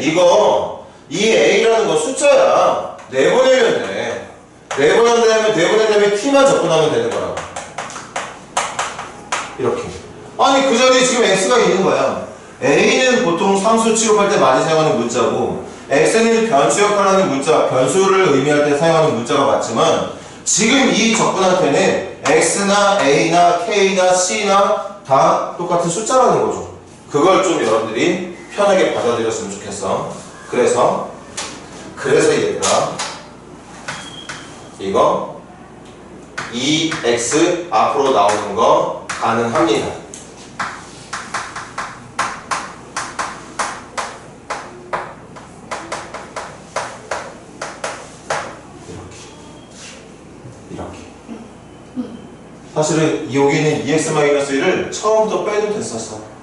이 A라는 건 숫자야. 내보내면 돼. 내보낸 다음에 T만 적분하면 되는 거라고. 이렇게. 아니, 그 자리에 지금 X가 있는 거야. A는 보통 상수 취급할 때 많이 사용하는 문자고, X는 변수 역할하는 문자, 변수를 의미할 때 사용하는 문자가 맞지만, 지금 이 적분한테는 X나 A나 K나 C나 다 똑같은 숫자라는 거죠. 그걸 좀 여러분들이 편하게 받아들였으면 좋겠어. 그래서 얘들아, 이거 2x 앞으로 나오는 거 가능합니다. 이렇게. 사실은 여기는 2x-1을 처음부터 빼도 됐었어.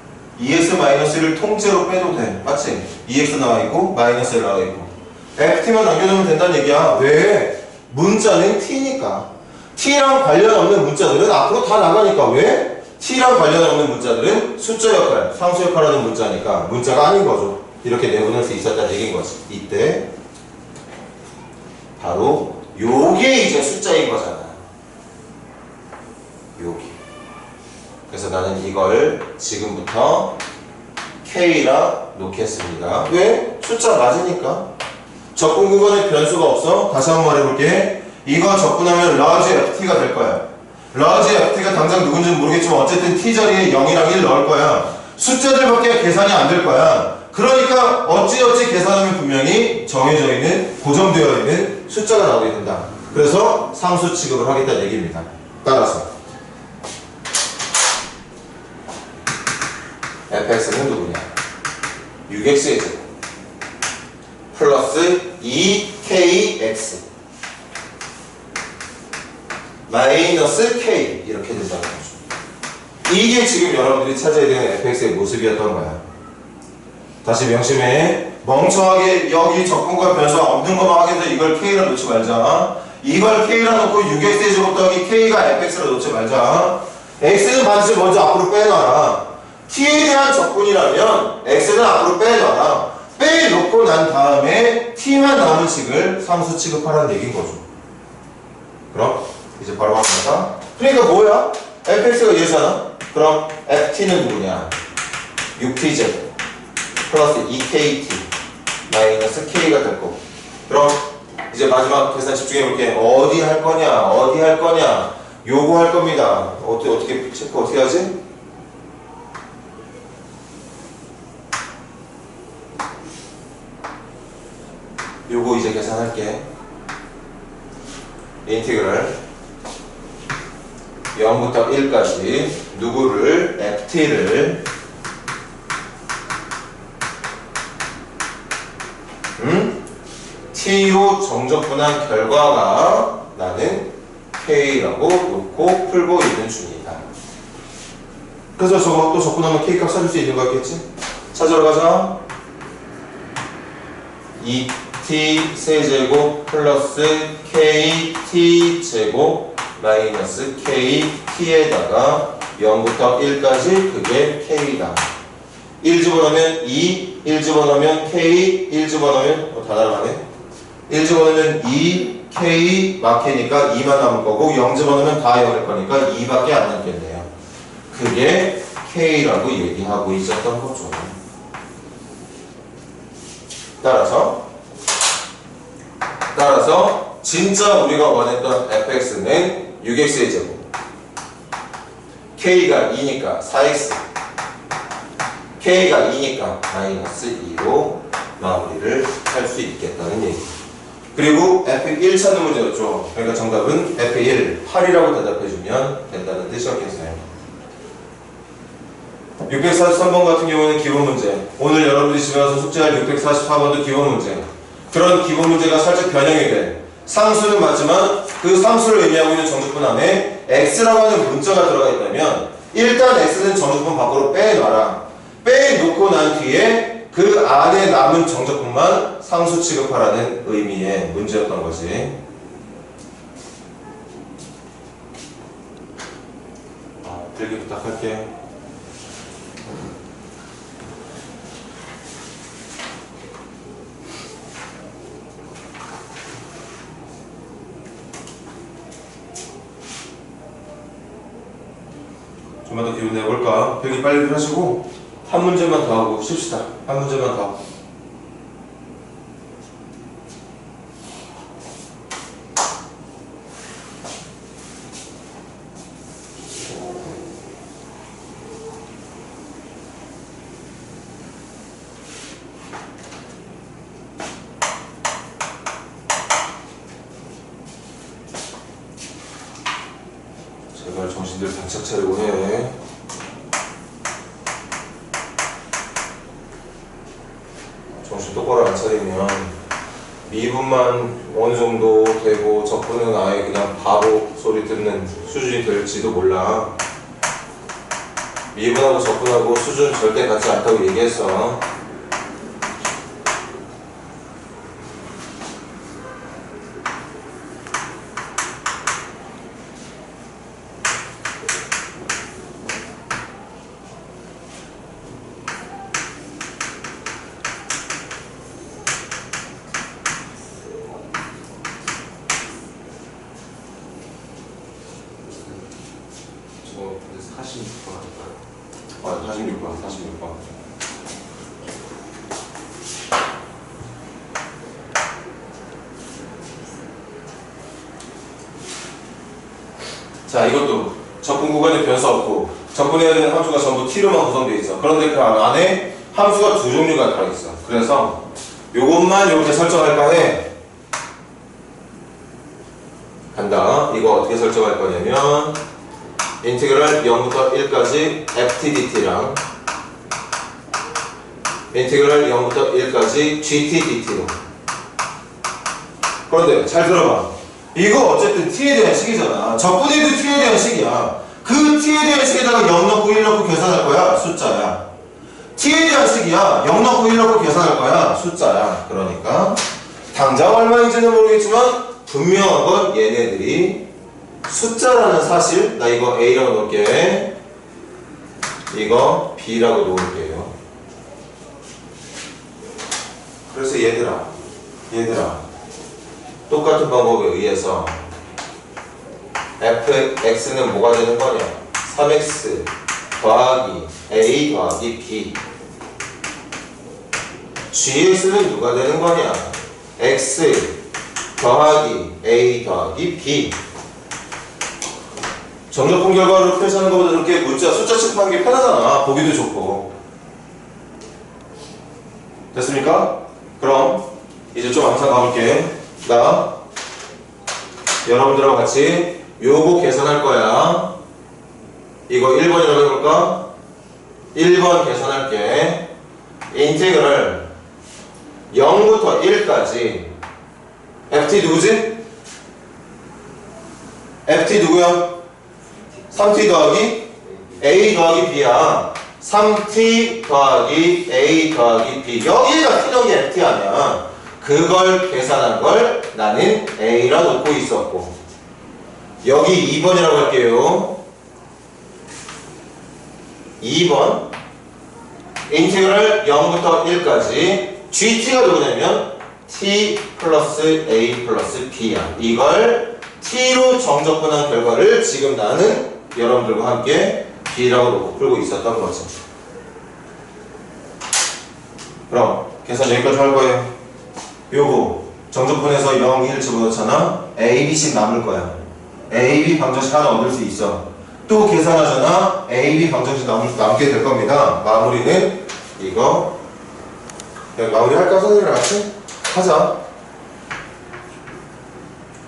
2x-1을 통째로 빼도 돼. 맞지? 2x 나와 있고 마이너스 1 나와 있고 ft만 남겨두면 된다는 얘기야. 왜? 문자는 t니까. t랑 관련 없는 문자들은 앞으로 다 나가니까. 왜? t랑 관련 없는 문자들은 숫자 역할, 상수 역할하는 문자니까 문자가 아닌 거죠. 이렇게 내보낼 수 있었다는 얘기인 거지. 이때 바로 요게 이제 숫자인 거잖아. 여기. 그래서 나는 이걸 지금부터 K라 놓겠습니다. 왜? 숫자 맞으니까. 적분 구간에 변수가 없어. 다시 한번 말해볼게. 이거 적분하면 large ft가 될 거야. large ft가 당장 누군지는 모르겠지만 어쨌든 t 자리에 0이랑 1 넣을 거야. 숫자들밖에 계산이 안 될 거야. 그러니까 어찌어찌 계산하면 분명히 정해져 있는, 고정되어 있는 숫자가 나오게 된다. 그래서 상수 취급을 하겠다는 얘기입니다. 따라서 fx는 누구냐? 6x의 제곱 플러스 2kx 마이너스 k 이렇게 된다는 거죠. 이게 지금 여러분들이 찾아야 되는 fx의 모습이었던 거야. 다시 명심해. 멍청하게 여기 적분과 변수가 없는 것만 하게 돼. 이걸 k라 놓지 말자. 이걸 k라 놓고 6x의 제곱 더하기 k가 fx라 놓지 말자. x는 반드시 먼저 앞으로 빼놔라. t에 대한 적분이라면 x는 앞으로 빼놔라. 빼놓고 난 다음에 t만 남은 식을 상수 취급하라는 얘기인 거죠. 그럼 이제 바로 바꿔서 그러니까 뭐야? fx가 얘잖아. 그럼 ft는 누구냐? 6t제곱 플러스 2kt 마이너스 k가 될 거고. 그럼 이제 마지막 계산 집중해볼게. 어디 할 거냐? 요거 할 겁니다. 어떻게 체크 어떻게 하지? 요거 이제 계산할게. 인티그럴 0부터 1까지 누구를? ft를 t로 정적분한 결과가 나는 k라고 놓고 풀고 있는 중이다. 그래서 저거 또 적분하면 k 값 찾을 수 있는 거겠지? 찾으러 가자. 2t 세제곱 플러스 kt 제곱 마이너스 kt에다가 0부터 1까지 그게 k다. 1 집어넣으면 2, 1 집어넣으면 k, 1 집어넣으면 다 날아가네. 1 집어넣으면 2, k 마케니까 2만 남을 거고 0 집어넣으면 다 0일 거니까 2밖에 안 남겠네요. 그게 k라고 얘기하고 있었던 거죠. 따라서 진짜 우리가 원했던 fx는 6x의 제곱 k가 2니까 4x k가 2니까 마이너스 2로 마무리를 할 수 있겠다는 얘기. 그리고 f1 찾는 문제였죠. 그러니까 정답은 f1 8이라고 대답해주면 된다는 뜻이었겠어요. 643번 같은 경우는 기본 문제. 오늘 여러분들이 집에 가서 숙제할 644번도 기본 문제. 그런 기본 문제가 살짝 변형이 돼. 상수는 맞지만 그 상수를 의미하고 있는 정적분 안에 x라고 하는 문자가 들어가 있다면 일단 x는 정적분 밖으로 빼놔라. 빼놓고 난 뒤에 그 안에 남은 정적분만 상수 취급하라는 의미의 문제였던 거지. 들기 부탁할게. 한 번 더 기분 내볼까? 배기 빨리 하시고 한 문제만 더 하고 쉽시다. 한 문제만 더. 제발 정신들 바짝 차리고 해. 정신 똑바로 안 차리면 미분만 어느 정도 되고 적분은 아예 그냥 바보 소리 듣는 수준이 될지도 몰라. 미분하고 적분하고 수준 절대 같지 않다고 얘기했어. 저 46번 할까요? 아, 46번. 자, 이것도 적분 구간에 변수 없고 적분해야 되는 함수가 전부 t로만 구성되어 있어. 그런데 그 안에 함수가 두 종류가 들어있어. 그래서 요것만 이렇게 설정할까 해. 간다. 이거 어떻게 설정할 거냐면 인티그럴 0부터 1까지 ftdt랑 인티그럴 0부터 1까지 gtdt로. 그런데 잘 들어봐. 이거 어쨌든 t에 대한 식이잖아. 적분해도 t에 대한 식이야. 그 t에 대한 식에다가 0 넣고 1 넣고 계산할 거야. 숫자야. t에 대한 식이야. 0 넣고 1 넣고 계산할 거야. 숫자야. 그러니까 당장 얼마인지는 모르겠지만 분명한 건 얘네들이 숫자라는 사실. 나 이거 A라고 놓을게. 이거 B라고 놓을게요. 그래서 얘들아 똑같은 방법에 의해서 fx는 뭐가 되는 거냐? 3x 더하기 a 더하기 b. gx는 누가 되는 거냐? x 더하기 a 더하기 b. 정적분 결과를 표시하는 것보다 이렇게 문자 숫자 취급하는 게 편하잖아. 보기도 좋고. 됐습니까? 그럼 이제 좀 암산 가볼게. 나 여러분들하고 같이 요거 계산할 거야. 이거 1번이라고 해볼까? 1번 계산할게. 인테그럴 0부터 1까지 ft 누구지? ft 누구야? 3t 더하기 a 더하기 b야. 3t 더하기 a 더하기 b. 여기가 t 여기 ft 아니야. 그걸 계산한 걸 나는 a라 놓고 있었고, 여기 2번이라고 할게요. 2번 인테그럴 0부터 1까지 gt가 누구냐면 t 플러스 a 플러스 b야. 이걸 t로 정적분한 결과를 지금 나는 여러분들과 함께 b라고 놓고 풀고 있었던 거죠. 그럼 계산 여기까지 할 거예요. 요거 정적분해서 0, 1 집어넣잖아. a, b씩 남을 거야. a, b 방정식 하나 얻을 수 있어. 또 계산하잖아. a, b 방정식 남게 될 겁니다. 마무리는 이거 그냥 마무리 할까? 선생님이랑 같이? 하자.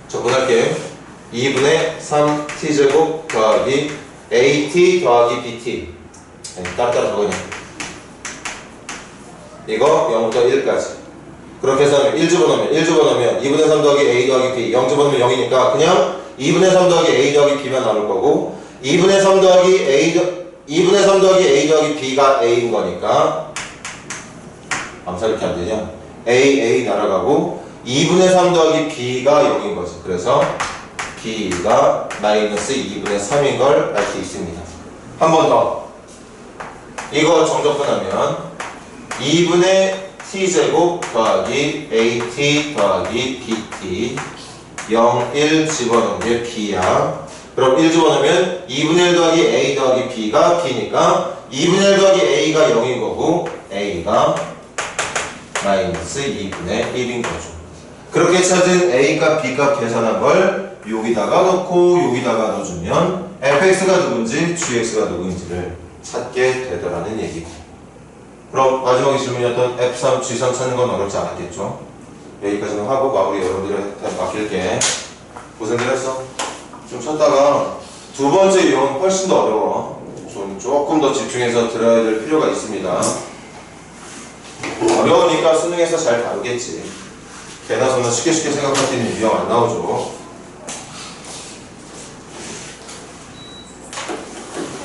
적분할게. 2분의 3t제곱 더하기 at 더하기 bt. 따로따로 적으냐. 이거 0부터 1까지. 그렇게 해서 1 집어넣으면 2분의 3 더하기 a 더하기 b. 0 집어넣으면 0이니까 그냥 2분의 3 더하기 a 더하기 b만 나올 거고, 2분의 3 더하기 a 더하기 b가 a인 거니까 암살 이렇게 안 되냐? a 날아가고 2분의 3 더하기 b가 0인 거죠. 그래서 b가 마이너스 2분의 3인 걸 알 수 있습니다. 한 번 더. 이거 정적분하면 2분의 t제곱 더하기 at 더하기 bt 0, 1 집어넣은 게 b야. 그럼 1 집어넣으면 2분의 1 더하기 a 더하기 b가 b니까 2분의 1 더하기 a가 0인 거고 a가 마이너스 2분의 1인 거죠. 그렇게 찾은 a값 b값 계산한 걸 여기다가 넣고 여기다가 넣어주면 fx가 누군지 gx가 누군지를 찾게 되더라는 얘기고. 그럼 마지막에 질문이었던 f3, g3 찾는 건 어렵지 않았겠죠? 여기까지는 하고 마무리 여러분들한테 맡길게. 고생들 했어. 좀 찾다가 두 번째 유형은 훨씬 더 어려워. 조금 더 집중해서 들어야 될 필요가 있습니다. 어려우니까 수능에서 잘 다루겠지. 개나 소나 쉽게 생각할 수 있는 유형 안 나오죠.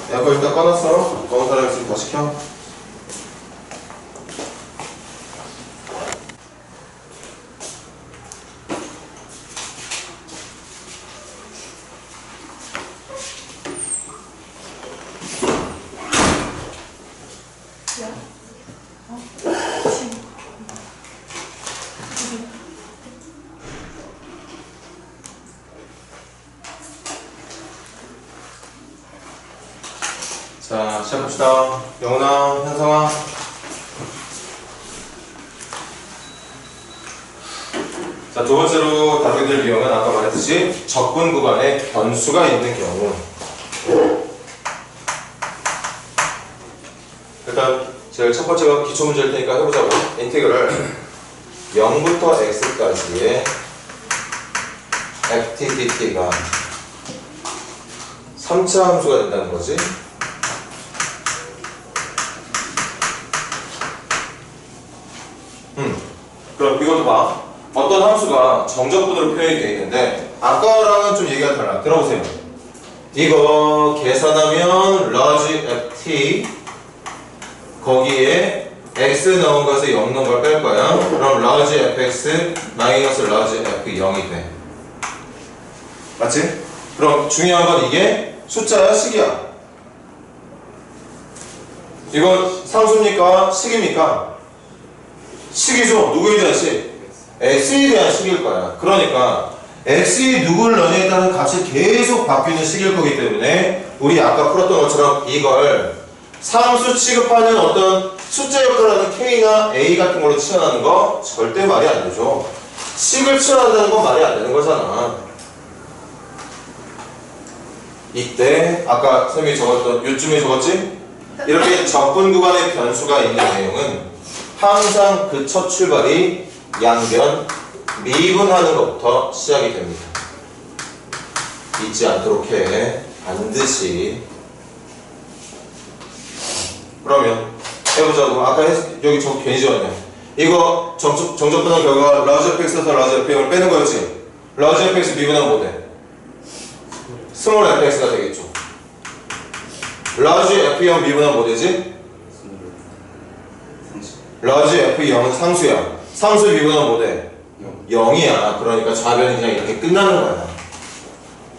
에어컨 일단 꺼놨어. 꺼운 사람 있으면 다 시켜. 자, 시작합시다. 영훈아, 현성아. 자, 두 번째로 다루게 될 유형은 아까 말했듯이 적분 구간에 변수가 있는 경우. 일단 제일 첫 번째가 기초 문제일 테니까 해보자고. 인티그럴 0부터 x까지의 ftdt가 3차 함수가 된다는 거지. 그럼 이것도 봐. 어떤 함수가 정적분으로 표현이 되어 있는데 아까랑은 좀 얘기가 달라. 들어보세요. 이거 계산하면 large ft 거기에 x 넣은 것에 0 넣은 걸 뺄 거야. 그럼 large fx 마이너스 large f 0이 돼. 맞지? 그럼 중요한 건 이게 숫자야 식이야? 이건 상수입니까? 식입니까? 식이죠. 누구에 대한 식? x에 대한 식일 거야. 그러니까 x이 누구를 넣느냐에 따른 값이 계속 바뀌는 식일 거기 때문에 우리 아까 풀었던 것처럼 이걸 상수 취급하는 어떤 숫자 역할을 하는 k나 a 같은 걸로 치환하는 거 절대 말이 안 되죠. 식을 치환한다는 건 말이 안 되는 거잖아. 이때 아까 선생님이 적었던 요쯤에 적었지? 이렇게 적분 구간의 변수가 있는 내용은 항상 그 첫 출발이 양변 미분하는 것부터 시작이 됩니다. 잊지 않도록 해. 반드시. 그러면 해보자고. 아까 여기 저 괜히 적었네. 이거 정적분한 결과가 large fx에서 large fx을 빼는 거였지. large fx 미분하면 뭐 돼? small fx가 되겠죠. large f0 미분하면 뭐 되지? large f0은 상수야. 상수 미분하면 뭐 돼? 0이야. 그러니까 좌변이 그냥 이렇게 끝나는 거야.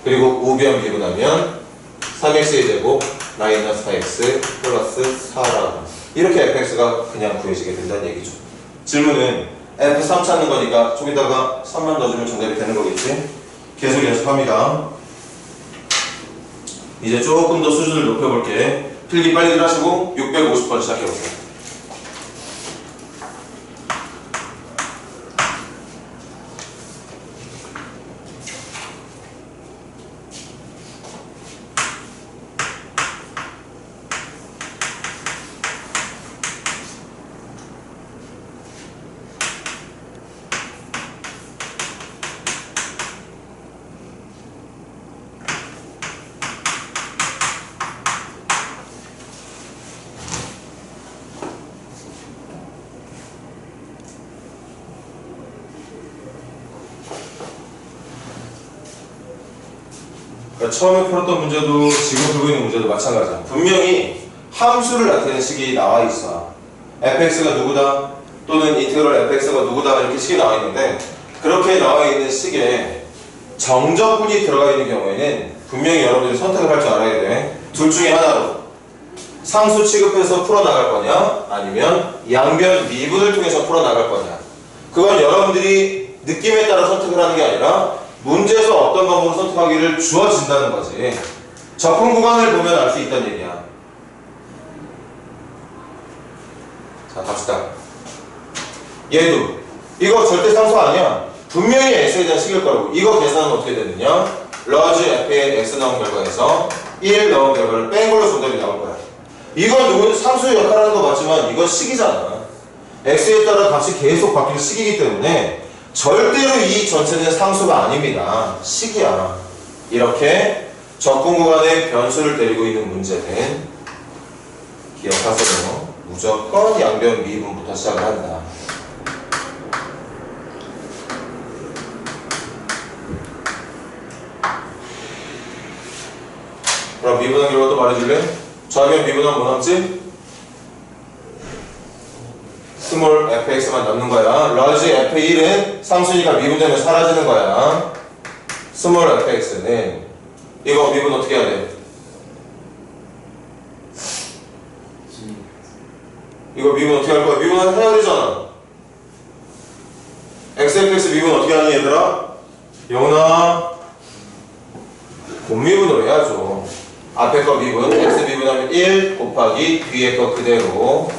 그리고 우변 미분하면 3x의 제곱 마이너스 4x 플러스 4라고 이렇게 fx가 그냥 구해지게 된다는 얘기죠. 질문은 f3 찾는 거니까 저기다가 3만 넣어주면 정답이 되는 거겠지? 계속 연습합니다. 이제 조금 더 수준을 높여볼게. 필기 빨리들 하시고 650번 시작해보세요. 처음에 풀었던 문제도 지금 풀고 있는 문제도 마찬가지야. 분명히 함수를 나타내는 식이 나와 있어. fx가 누구다 또는 인테그럴 fx가 누구다 이렇게 식이 나와 있는데 그렇게 나와 있는 식에 정적분이 들어가 있는 경우에는 분명히 여러분들이 선택을 할 줄 알아야 돼. 둘 중에 하나로 상수 취급해서 풀어나갈 거냐 아니면 양변 미분을 통해서 풀어나갈 거냐. 그건 여러분들이 느낌에 따라 선택을 하는 게 아니라 문제에서 어떤 방법을 선택하기를 주어진다는 거지. 적분 구간을 보면 알 수 있다는 얘기야. 자, 갑시다. 얘도 이거 절대 상수 아니야. 분명히 x에 대한 식일 거라고. 이거 계산은 어떻게 되느냐? 러지 f에 x 나온 결과에서 1 넣은 결과를 뺀 걸로 정답이 나올 거야. 이건 누군 상수의 역할을 하는 거 맞지만 이건 식이잖아. x에 따라 값이 계속 바뀌는 식이기 때문에 절대로 이 전체는 상수가 아닙니다. 식이야. 이렇게 적분 구간에 변수를 데리고 있는 문제는 기억하세요. 무조건 양변 미분부터 시작을 한다. 그럼 미분한 결과 또 말해줄래? 좌변 미분하면 뭐 남지? 스몰 fx만 남는 거야. 라지 f1은 상수니까 미분되면 사라지는 거야. 스몰 fx는 이거 미분 어떻게 해야 돼? 이거 미분 어떻게 할 거야? 미분 해야 되잖아. xfx 미분 어떻게 하니 얘들아? 영훈아 곱미분으로 해야죠. 앞에 거 미분 x 미분하면 1 곱하기 뒤에 거 그대로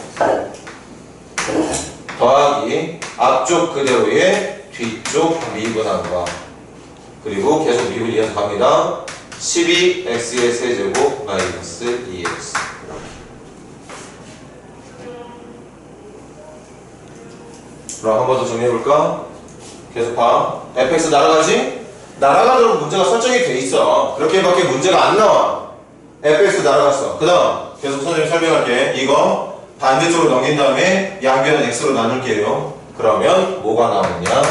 더하기 앞쪽 그대로의 뒤쪽 미분한 거. 그리고 계속 미분 이어서 갑니다. 12x의 세제곱 마이너스 2x. 그럼 한 번 더 정리해볼까? 계속 봐. fx 날아가지? 날아가도록 문제가 설정이 돼 있어. 그렇게밖에 문제가 안 나와. fx 날아갔어. 그 다음 계속 선생님 설명할게. 이거 반대쪽으로 넘긴 다음에 양변은 x로 나눌게요. 그러면 뭐가 나오느냐?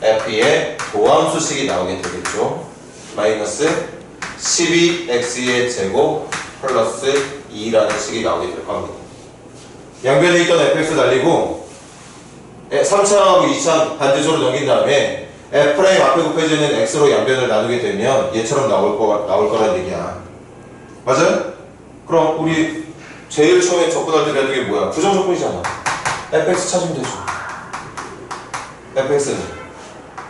f의 도함수식이 나오게 되겠죠. 마이너스 12x의 제곱 플러스 2라는 식이 나오게 될 겁니다. 양변에 있던 fx 날리고 3차하고 2차 반대쪽으로 넘긴 다음에 f' 앞에 곱해지는 x로 양변을 나누게 되면 얘처럼 나올 거란 얘기야. 맞아요? 그럼 우리 제일 처음에 접근할 때 배운 게 뭐야? 부정적분이잖아. fx 찾으면 되죠. fx는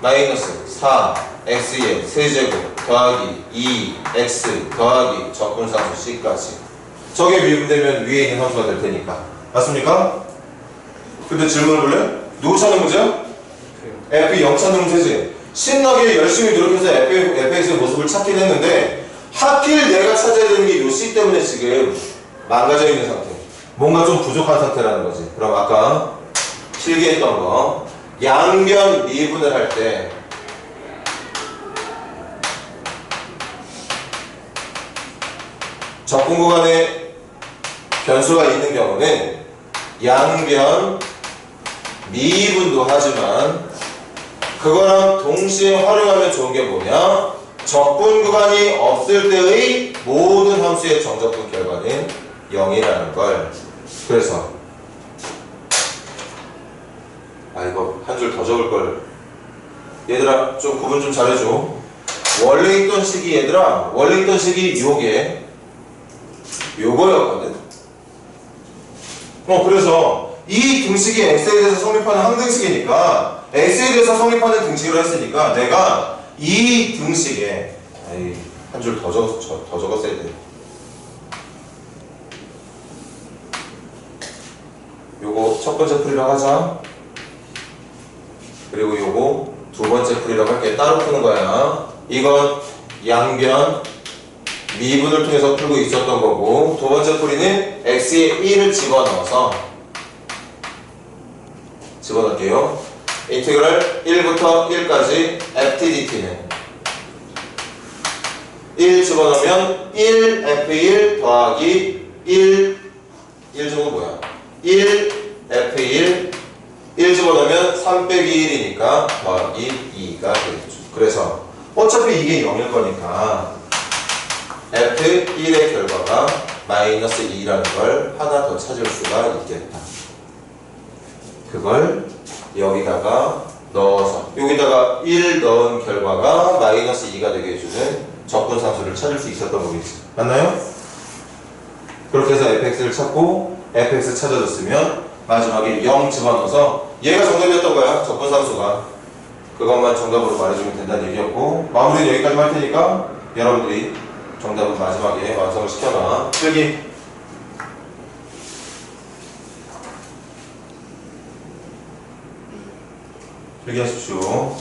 마이너스 4x의 세제곱 더하기 2x 더하기 적분상수 c까지. 저게 미분되면 위에 있는 함수가 될 테니까. 맞습니까? 근데 질문을 볼래? 누구 찾는 문제야? f 0 찾는 문제지. 신나게 열심히 노력해서 fx의 모습을 찾긴 했는데 하필 내가 찾아야 되는 게 요 c 때문에 지금 망가져 있는 상태. 뭔가 좀 부족한 상태라는 거지. 그럼 아까 필기했던 거 양변 미분을 할 때 적분 구간에 변수가 있는 경우는 양변 미분도 하지만 그거랑 동시에 활용하면 좋은 게 뭐냐? 적분 구간이 없을 때의 모든 함수의 정적분 결과는 0이라는 걸. 그래서 이거 한 줄 더 적을 걸. 얘들아 좀 구분 좀 잘해줘. 원래 있던 식이 얘들아 원래 있던 식이 요거였거든. 그래서 이 등식이 x에 대해서 성립하는 항등식이니까 x에 대해서 성립하는 등식으로 했으니까 내가 이 등식에 한 줄 더 적었어야 돼. 요거 첫 번째 풀이라고 하자. 그리고 요거 두 번째 풀이라고 할게. 따로 푸는 거야. 이건 양변 미분을 통해서 풀고 있었던 거고, 두 번째 풀이는 x에 1을 집어넣을게요. 인테그랄 1부터 1까지 ftdt는 1 집어넣으면 1f1 더하기 1 제곱은 뭐야? 1f1 1 집어넣으면 3 빼기 1이니까 더하기 2가 되겠죠. 그래서 어차피 이게 0일 거니까 f1의 결과가 마이너스 2라는 걸 하나 더 찾을 수가 있겠다. 그걸 여기다가 넣어서 여기다가 1 넣은 결과가 마이너스 2가 되게 해주는 적분상수를 찾을 수 있었던 거겠지. 맞나요? 그렇게 해서 fx를 찾고 fx 찾아줬으면 마지막에 0 집어넣어서 얘가 정답이었던 거야. 적분상수가. 그것만 정답으로 말해주면 된다는 얘기였고, 마무리는 여기까지 할 테니까 여러분들이 정답은 마지막에 완성을 시켜놔. 필기. 필기하십시오.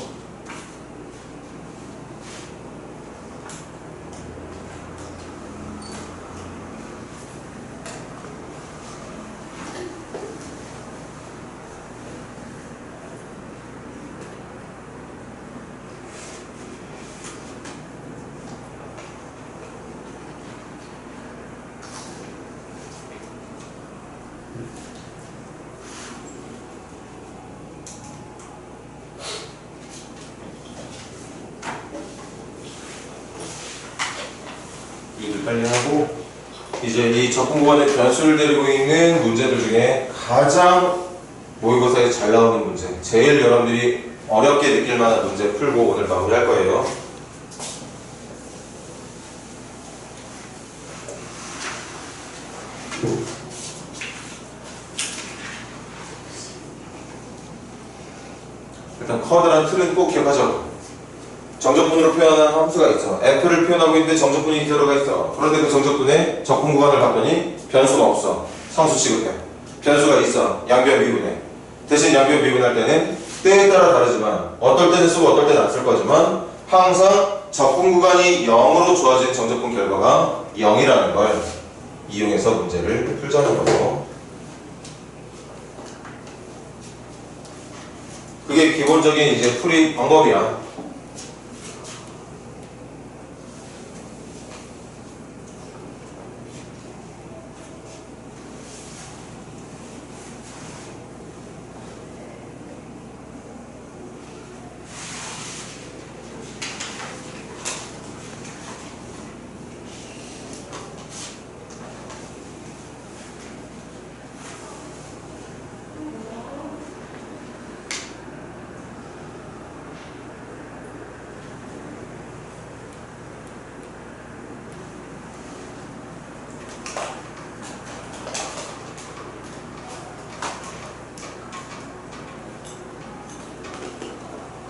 이들 빨리 하고, 이제 이 적분 구간의 변수를 데리고 있는 문제들 중에 가장 모의고사에 잘 나오는 문제, 제일 여러분들이 어렵게 느낄 만한 문제 풀고 오늘 마무리할 거예요. 일단 커다란 틀은 꼭 기억하죠. 정적분으로 표현한 함수가 있어. f를 표현하고 있는데 정적분이 들어가 있어. 그런데 그 정적분에 적분 구간을 봤더니 변수가 없어. 상수 취급해. 변수가 있어. 양변 미분해. 대신 양변 미분할 때는 때에 따라 다르지만 어떨 때는 쓰고 어떨 때는 안 쓸 거지만 항상 적분 구간이 0으로 주어진 정적분 결과가 0이라는 걸 이용해서 문제를 풀자는 거죠. 그게 기본적인 이제 풀이 방법이야.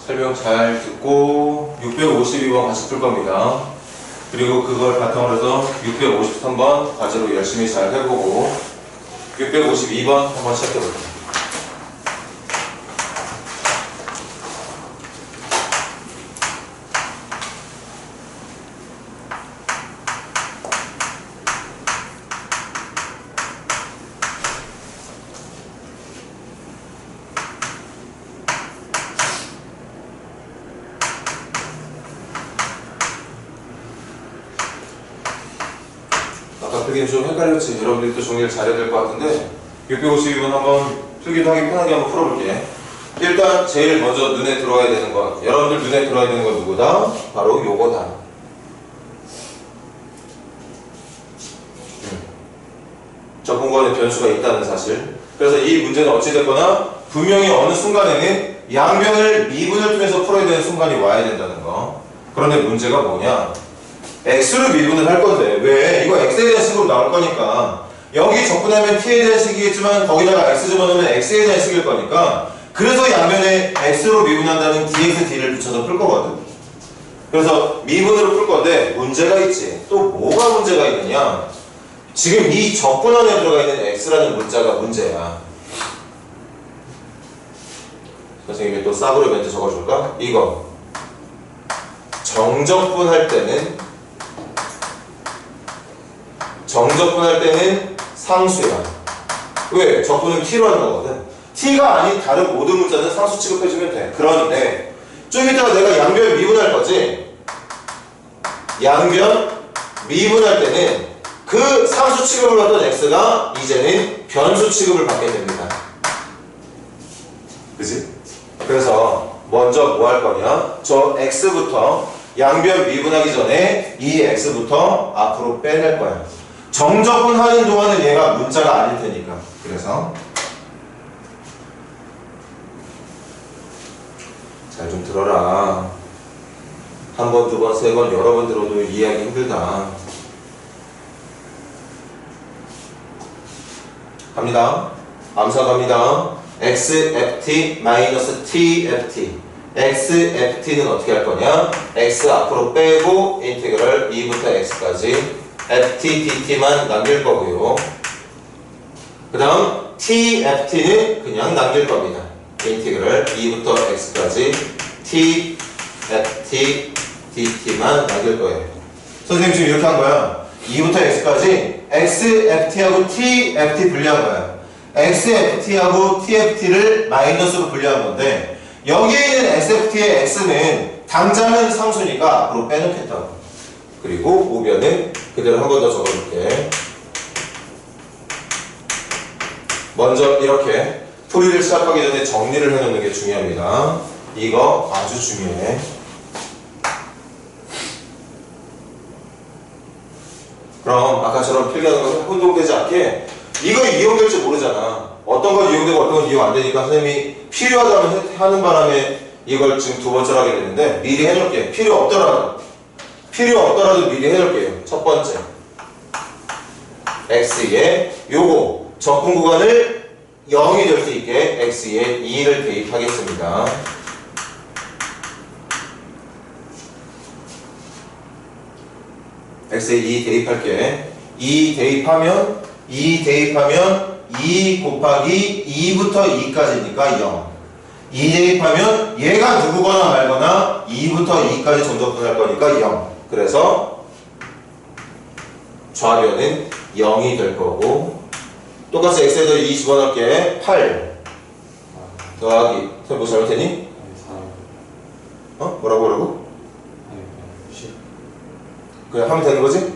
설명 잘 듣고 652번 같이 풀 겁니다. 그리고 그걸 바탕으로 해서 653번 과제로 열심히 잘 해보고 652번 한번 시작해볼게요. 필기는 좀 헷갈렸지. 여러분들이 또 정리를 잘해야 될 것 같은데 652번 한번 필기도 하기 편하게 한번 풀어볼게. 일단 제일 먼저 눈에 들어와야 되는 건, 여러분들 눈에 들어와야 되는 건 누구다? 바로 요거다. 적분구간에 변수가 있다는 사실. 그래서 이 문제는 어찌됐거나 분명히 어느 순간에는 양변을 미분을 통해서 풀어야 되는 순간이 와야 된다는 거. 그런데 문제가 뭐냐? x로 미분을 할 건데, 왜? 이거 x에 대한 식으로 나올 거니까 여기 적분하면 t에 대한 식이겠지만 거기다가 x 집어넣으면 x에 대한 식일 거니까, 그래서 양변에 x로 미분한다는 dx, d를 붙여서 풀 거거든. 그래서 미분으로 풀 건데 문제가 있지. 또 뭐가 문제가 있느냐? 지금 이 적분 안에 들어가 있는 x라는 문자가 문제야. 선생님이 또 싸구려 멘트 적어줄까? 이거 정적분 할 때는 상수야. 왜? 적분은 t로 하는 거거든. t가 아닌 다른 모든 문자는 상수 취급해주면 돼. 그런데 좀 이따가 내가 양변 미분할 거지? 양변 미분할 때는 그 상수 취급을 받던 x가 이제는 변수 취급을 받게 됩니다. 그치? 그래서 먼저 뭐 할 거냐? 저 x부터 양변 미분하기 전에 이 x부터 앞으로 빼낼 거야. 정적분 하는 동안은 얘가 문자가 아닐 테니까. 그래서 잘 좀 들어라. 한 번, 두 번, 세 번, 여러 번 들어도 이해하기 힘들다. 갑니다. 암사 갑니다. xft-tft xft는 어떻게 할 거냐? x 앞으로 빼고 인테그럴 2부터 x까지 ft dt만 남길 거고요. 그 다음 tft는 그냥 남길 겁니다. 인테그럴 2부터 x까지 t ft dt만 남길 거예요. 선생님 지금 이렇게 한 거야. 2부터 x까지 xft하고 tft 분리한 거야. xft하고 tft를 마이너스로 분리한 건데 여기에 있는 sft의 x는 당장은 상수니까 앞으로 빼놓겠다고. 그리고 우변은 그대로 한 번 더 적어줄게. 먼저 이렇게 풀이를 시작하기 전에 정리를 해놓는 게 중요합니다. 이거 아주 중요해. 그럼 아까처럼 필기하는 것은 혼동되지 않게 이거 이용될지 모르잖아. 어떤 건 이용되고 어떤 건 이용 안 되니까 선생님이 필요하다면 하는 바람에 이걸 지금 두 번째로 하게 되는데 미리 해놓을게. 필요 없더라도 미리 해놓을게요. 첫 번째 x에 요거 적분 구간을 0이 될 수 있게 x에 2를 대입하겠습니다. x에 2 대입할게. 2 대입하면 2 곱하기 2부터 2까지니까 0. 2 대입하면 얘가 누구거나 말거나 2부터 2까지 전적분할 거니까 0. 그래서 좌변은 0이 될 거고 똑같이 x에다 2 집어넣을게. 8 더하기 선생님 뭐 잘못했니? 뭐라고? 그냥 하면 되는 거지?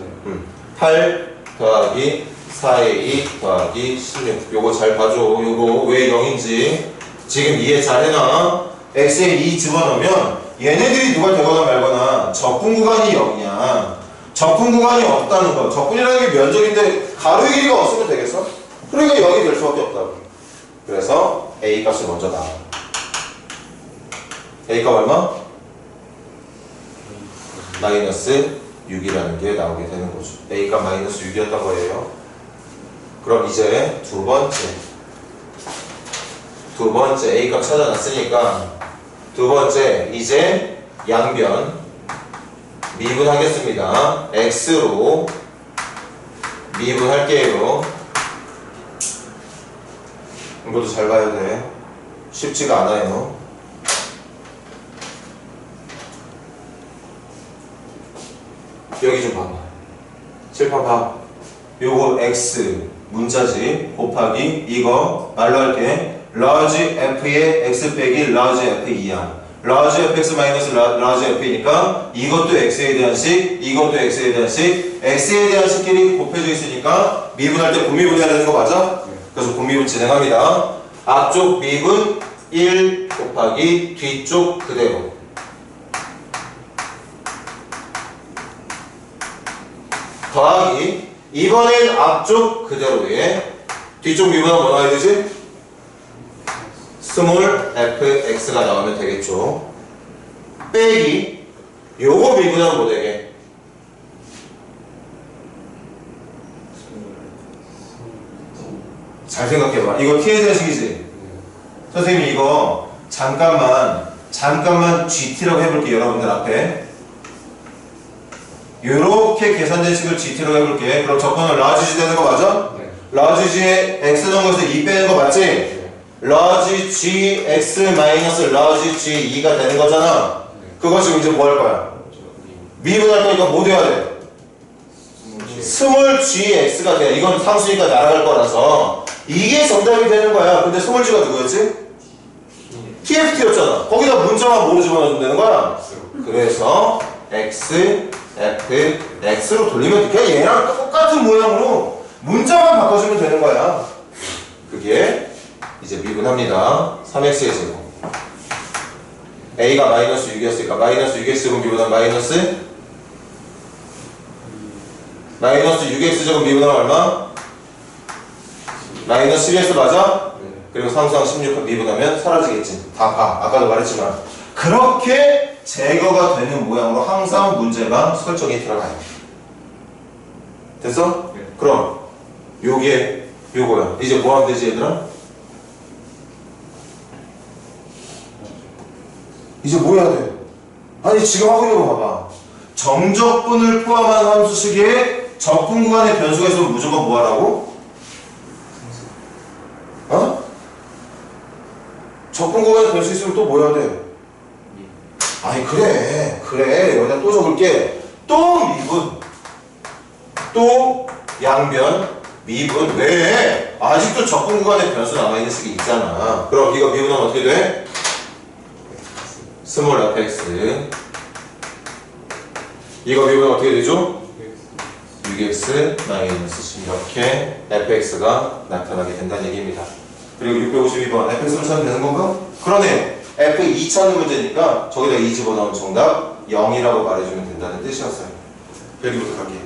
8 더하기 4의 2 더하기 16 요거 잘 봐줘. 요거 왜 0인지 지금 이해 잘 해놔. x에 2 집어넣으면 얘네들이 누가 되거나 말거나 적분 구간이 0이야. 적분 구간이 없다는 거. 적분이라는 게 면적인데 가로의 길이가 없으면 되겠어? 그러니까 0이 될 수밖에 없다고. 그래서 a 값이 먼저 나와. a 값 얼마? 마이너스 6이라는 게 나오게 되는 거죠. a가 마이너스 6이었던 거예요. 그럼 이제 두 번째 a값 찾아놨으니까 두 번째 이제 양변 미분하겠습니다. x로 미분할게요. 이것도 잘 봐야 돼. 쉽지가 않아요. 여기 좀 봐봐. 칠판 봐. 요거 x 문자지 곱하기 이거 말로 할게. large f의 x 빼기 large f2야. large fx 마이너스 large f니까 이것도 x에 대한 식, 이것도 x에 대한 식, x에 대한 식끼리 곱해져 있으니까 미분할 때 분미분해야 되는 거 맞아? 그래서 분미분 진행합니다. 앞쪽 미분 1 곱하기 뒤쪽 그대로. 더하기 이번엔 앞쪽 그대로에 뒤쪽 미분하면 뭐 나와야 되지? 스몰 fx가 나오면 되겠죠. 빼기 요거 미분하면 뭐 되게? 잘 생각해봐. 이거 t에 대한 식이지? 선생님이 이거 잠깐만 gt라고 해볼게. 여러분들 앞에 요렇게 계산된 식을 gt라고 해볼게. 그럼 적분은 large g 되는 거 맞아? 네. large g에 x 정도에서 2 빼는 거 맞지? 네. large g x 마이너스 large g 2가 되는 거잖아. 네. 그거 지금 이제 뭐 할 거야? 미분할 거니까 뭐 돼야 돼? 스몰 g x가 돼. 이건 상수니까 날아갈 거라서 이게 정답이 되는 거야. 근데 스몰 g가 누구였지? tft였잖아. 거기다 문자만 뭐로 집어넣으면 되는 거야? 그래서 x f x로 돌리면 그냥 얘랑 똑같은 모양으로 문자만 바꿔주면 되는 거야. 그게 이제 미분합니다. 3x의 제곱. a가 마이너스 6이었으니까 마이너스 6x 제곱 미분하면 마이너스 6x 제곱 미분하면 얼마? 마이너스 12x 맞아? 네. 그리고 상수항 16 미분하면 사라지겠지. 다 봐. 아까도 말했지만 그렇게 제거가 되는 모양으로 항상 문제가 설정이 들어가요. 됐어? 네. 그럼 요게 요거야. 이제 뭐 하면 되지 얘들아? 이제 뭐 해야 돼? 아니 지금 하고 있는 거 봐봐. 정적분을 포함한 함수식에 적분 구간의 변수가 있으면 무조건 뭐 하라고? 어? 적분 구간의 변수 있으면 또 뭐 해야 돼? 아니 그래 여기다 또 적을게. 또 미분, 또 양변, 미분. 왜? 아직도 적분 구간의 변수 남아있는 식이 있잖아. 그럼 이거 미분하면 어떻게 돼? 스몰 fx. 이거 미분하면 어떻게 되죠? 6x 마이너스 10 이렇게 fx가 나타나게 된다는 얘기입니다. 그리고 652번 fx를 찾으면 되는 건가? 그러네. f2 찾는 문제니까 저기다 2 집어넣으면 정답 0이라고 말해주면 된다는 뜻이었어요. 여기부터 갈게요.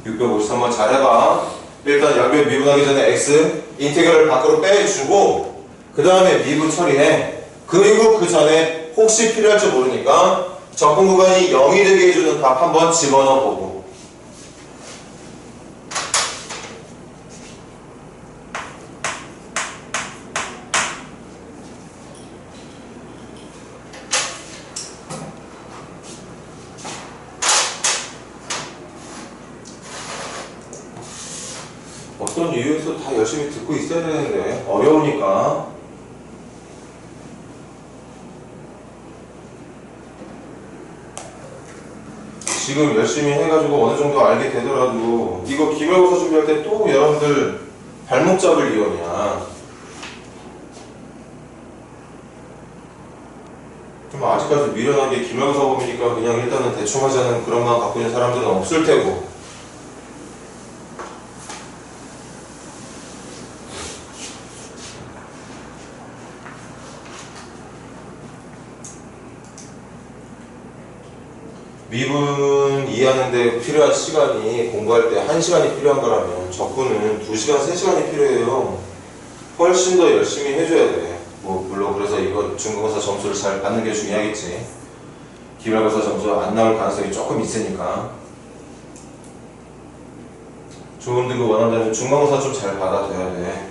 653번 잘해봐. 일단 양변 미분하기 전에 x 인테그럴을 밖으로 빼주고 그 다음에 미분 처리해. 그리고 그 전에 혹시 필요할지 모르니까 적분 구간이 0이 되게 해주는 값 한번 집어넣어 보고. 어떤 이유에서 다 열심히 듣고 있어야 되는데 어려우니까. 지금 열심히 해가지고 어느 정도 알게 되더라도 이거 기말고사 준비할 때 또 여러분들 발목 잡을 위험이야. 좀 아직까지 미련하게 기말고사 보니까 그냥 일단은 대충 하자는 그런 마음 갖고 있는 사람들은 없을 테고. 미분 이해하는데 필요한 시간이 공부할 때 1시간이 필요한 거라면 적분은 2시간, 3시간이 필요해요. 훨씬 더 열심히 해줘야 돼. 뭐 물론 그래서 이거 중간고사 점수를 잘 받는 게 중요하겠지. 기말고사 점수 안 나올 가능성이 조금 있으니까. 좋은 등급 원한다면 중간고사 좀 잘 받아줘야 돼.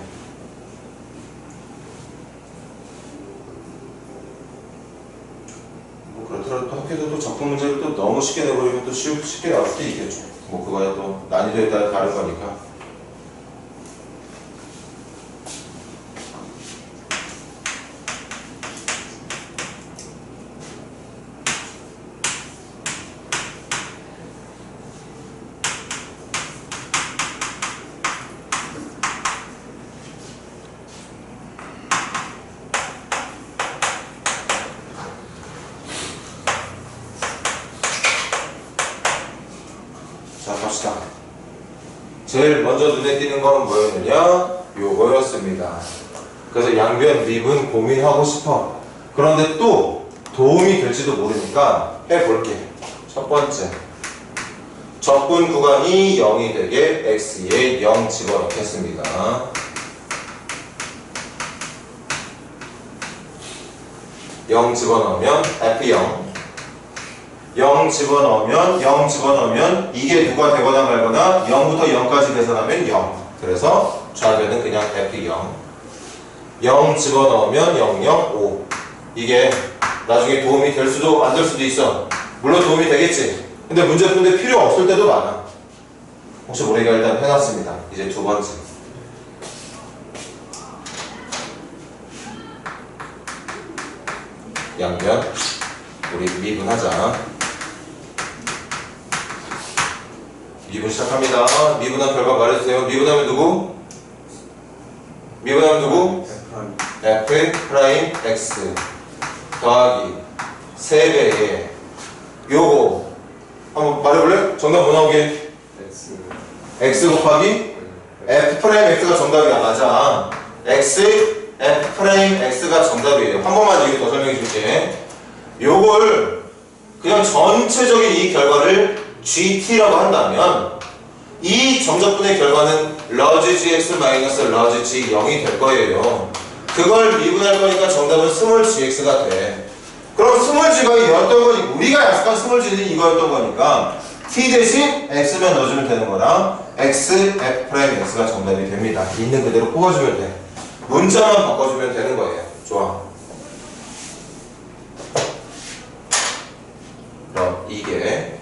그렇더라도 또 학교에서 또 적분 문제를 또 너무 쉽게 내버리면 또 쉽게 나올 수도 있겠죠. 뭐 그거야 또 난이도에 따라 다른 거니까. 자, 갑시다. 제일 먼저 눈에 띄는 건 뭐였느냐? 요거였습니다. 그래서 양변 미분 고민하고 싶어. 그런데 또 도움이 될지도 모르니까 해볼게. 첫 번째, 적분 구간이 0이 되게 x에 0 집어넣겠습니다. 0 집어넣으면 f0 0 집어넣으면 이게 누가 되거나 말거나 0부터 0까지 계산하면 0. 그래서 좌변은 그냥 f0. 0 집어넣으면 0, 0, 5. 이게 나중에 도움이 될 수도 안 될 수도 있어. 물론 도움이 되겠지. 근데 문제 푸는데 필요 없을 때도 많아. 혹시 모르니까 일단 해놨습니다. 이제 두 번째. 양변 우리 미분하자. 미분 시작합니다. 미분한 결과 말해주세요. 미분하면 누구? 미분하면 누구? F'X 더하기 3배에 요거 한번 말해볼래? 정답 뭐 나오게? X 곱하기 F'X가 정답이야. 맞아. F'X가 정답이에요. 한 번만 이거 더 설명해 줄게. 요걸 그냥 전체적인 이 결과를 GT라고 한다면 이 정적분의 결과는 러지 GX 마이너스 러지 G 0이 될 거예요. 그걸 미분할 거니까 정답은 스몰 GX가 돼. 그럼 스몰 G가 이었던 거니 우리가 약속한 스몰 G는 이거였던 거니까 T 대신 X만 넣어주면 되는 거라 X, F'X가 정답이 됩니다. 있는 그대로 뽑아주면 돼. 문자만 바꿔주면 되는 거예요. 좋아. 그럼 이게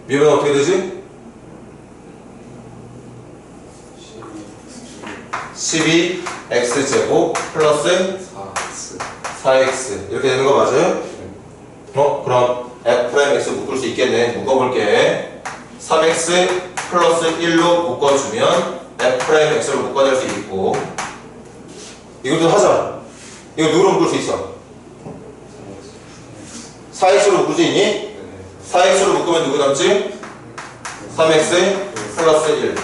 미분은 어떻게 되지? 12x제곱 플러스 4x 이렇게 되는 거 맞아요? 그럼 f'x 묶을 수 있겠네. 묶어볼게. 3x 플러스 1로 묶어주면 f'x로 묶어낼 수 있고, 이것도 하자. 이거 누구로 묶을 수 있어? 4x로 묶을 수 있니? 4x로 묶으면 누구 남지? 3x 플러스 1.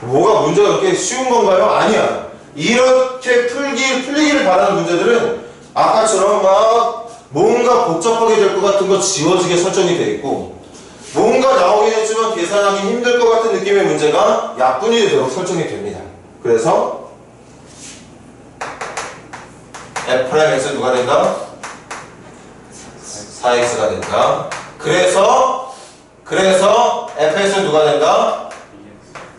뭐가 문제가 그렇게 쉬운 건가요? 아니야. 이렇게 풀리기를 바라는 문제들은 아까처럼 막 뭔가 복잡하게 될 것 같은 거 지워지게 설정이 되어 있고, 뭔가 나오긴 했지만 계산하기 힘들 것 같은 느낌의 문제가 약분이 되도록 설정이 됩니다. 그래서 f'x 누가 된다? 4x가 된다. 그래서 fx는 누가 된다?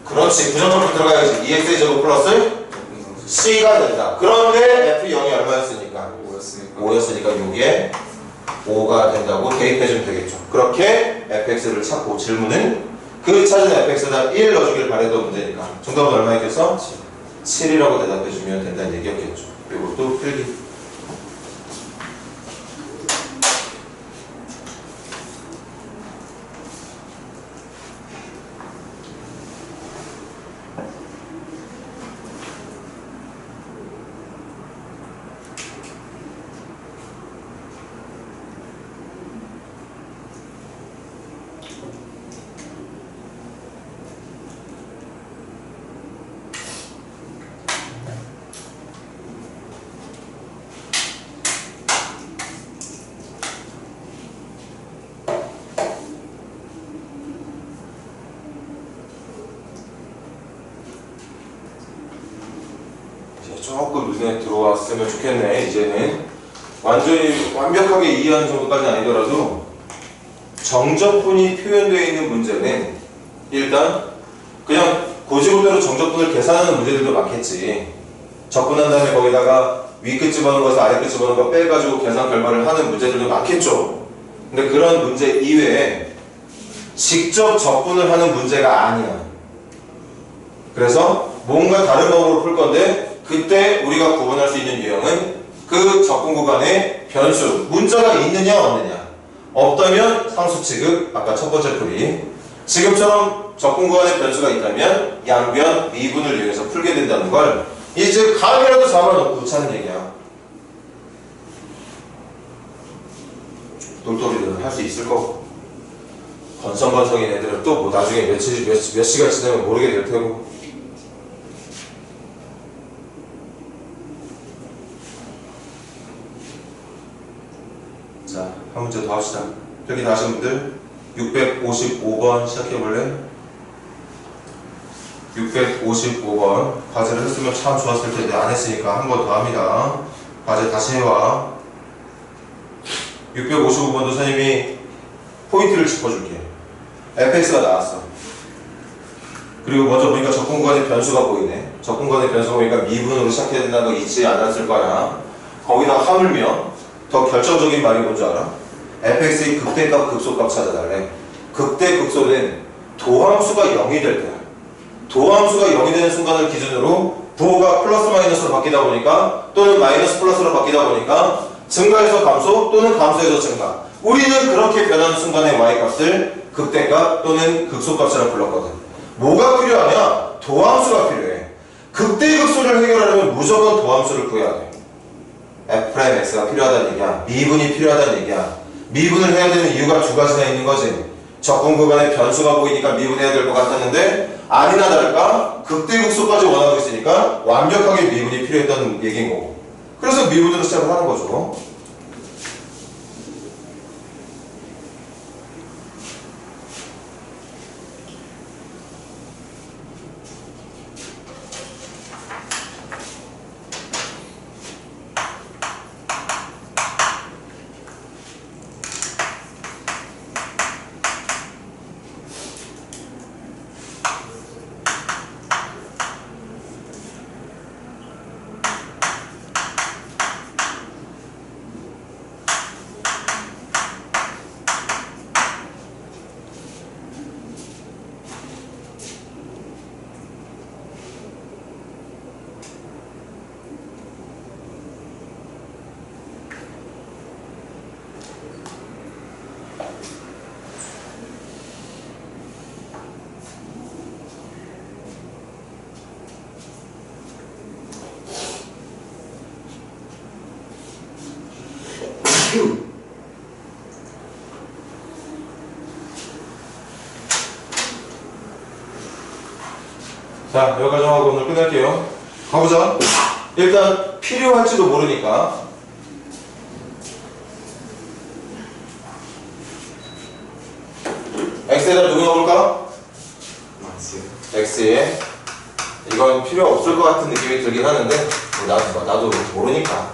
그렇지. 부정적으로 들어가야지. 2x의 제곱 플러스 c가 된다. 그런데 f0이 얼마였으니까? 5였으니까 여기에 5가 된다고 대입해주면 되겠죠. 그렇게 fx를 찾고 질문은 그 찾은 fx에다 1 넣어주길 바랬던 문제니까 정답은 얼마였겠어? 7이라고 대답해주면 된다는 얘기였겠죠. 이것도 필기. 조금 눈에 들어왔으면 좋겠네. 이제는 완전히 완벽하게 이해하는 정도까지는 아니더라도 정적분이 표현되어 있는 문제는 일단 그냥 고지고대로 정적분을 계산하는 문제들도 많겠지. 적분한 다음에 거기다가 위끝 집어넣은 것을 아래끝 집어넣은 거 빼가지고 계산 결과를 하는 문제들도 많겠죠. 근데 그런 문제 이외에 직접 적분을 하는 문제가 아니야. 그래서 뭔가 다른 방법으로 풀 건데, 그때 우리가 구분할 수 있는 유형은 그 적분 구간에 변수, 문자가 있느냐 없느냐. 없다면 상수 취급, 아까 첫 번째 풀이. 지금처럼 적분 구간에 변수가 있다면 양변, 미분을 이용해서 풀게 된다는 걸 이제 감이라도 잡아놓고 찾는 얘기야. 똘똘이들은 할 수 있을 거고, 건성건성인 애들은 또 뭐 나중에 몇 시간 지나면 모르게 될 테고. 자, 한 문제 더 합시다. 여기 다 하신 분들 655번 시작해볼래? 655번 과제를 했으면 참 좋았을 텐데 안 했으니까 한 번 더 합니다. 과제 다시 해와. 655번도 선생님이 포인트를 짚어줄게. fx가 나왔어. 그리고 먼저 보니까 적분구간의 변수가 보이네. 적분구간의 변수가 보니까 미분으로 시작해야 된다는 거 잊지 않았을 거야. 거기다 하물며 더 결정적인 말이 뭔지 알아? fx의 극대값 극소값 찾아달래. 극대 극소는 도함수가 0이 될 때야. 도함수가 0이 되는 순간을 기준으로 부호가 플러스 마이너스로 바뀌다 보니까, 또는 마이너스 플러스로 바뀌다 보니까 증가에서 감소 또는 감소에서 증가. 우리는 그렇게 변하는 순간의 y값을 극대값 또는 극소값이라고 불렀거든. 뭐가 필요하냐? 도함수가 필요해. 극대 극소를 해결하려면 무조건 도함수를 구해야 돼. f'x가 필요하다는 얘기야. 미분이 필요하다는 얘기야. 미분을 해야 되는 이유가 두 가지나 있는 거지. 적분 구간에 변수가 보이니까 미분해야 될 것 같았는데 아니나 다를까 극대극소까지 원하고 있으니까 완벽하게 미분이 필요했다는 얘기인 거고. 그래서 미분으로 시작을 하는 거죠. 자, 여기까지 하고 오늘 끝낼게요. 가보자. 일단 필요할지도 모르니까 x에다 누구 넣어볼까? x에 이건 필요 없을 것 같은 느낌이 들긴 하는데 나도 모르니까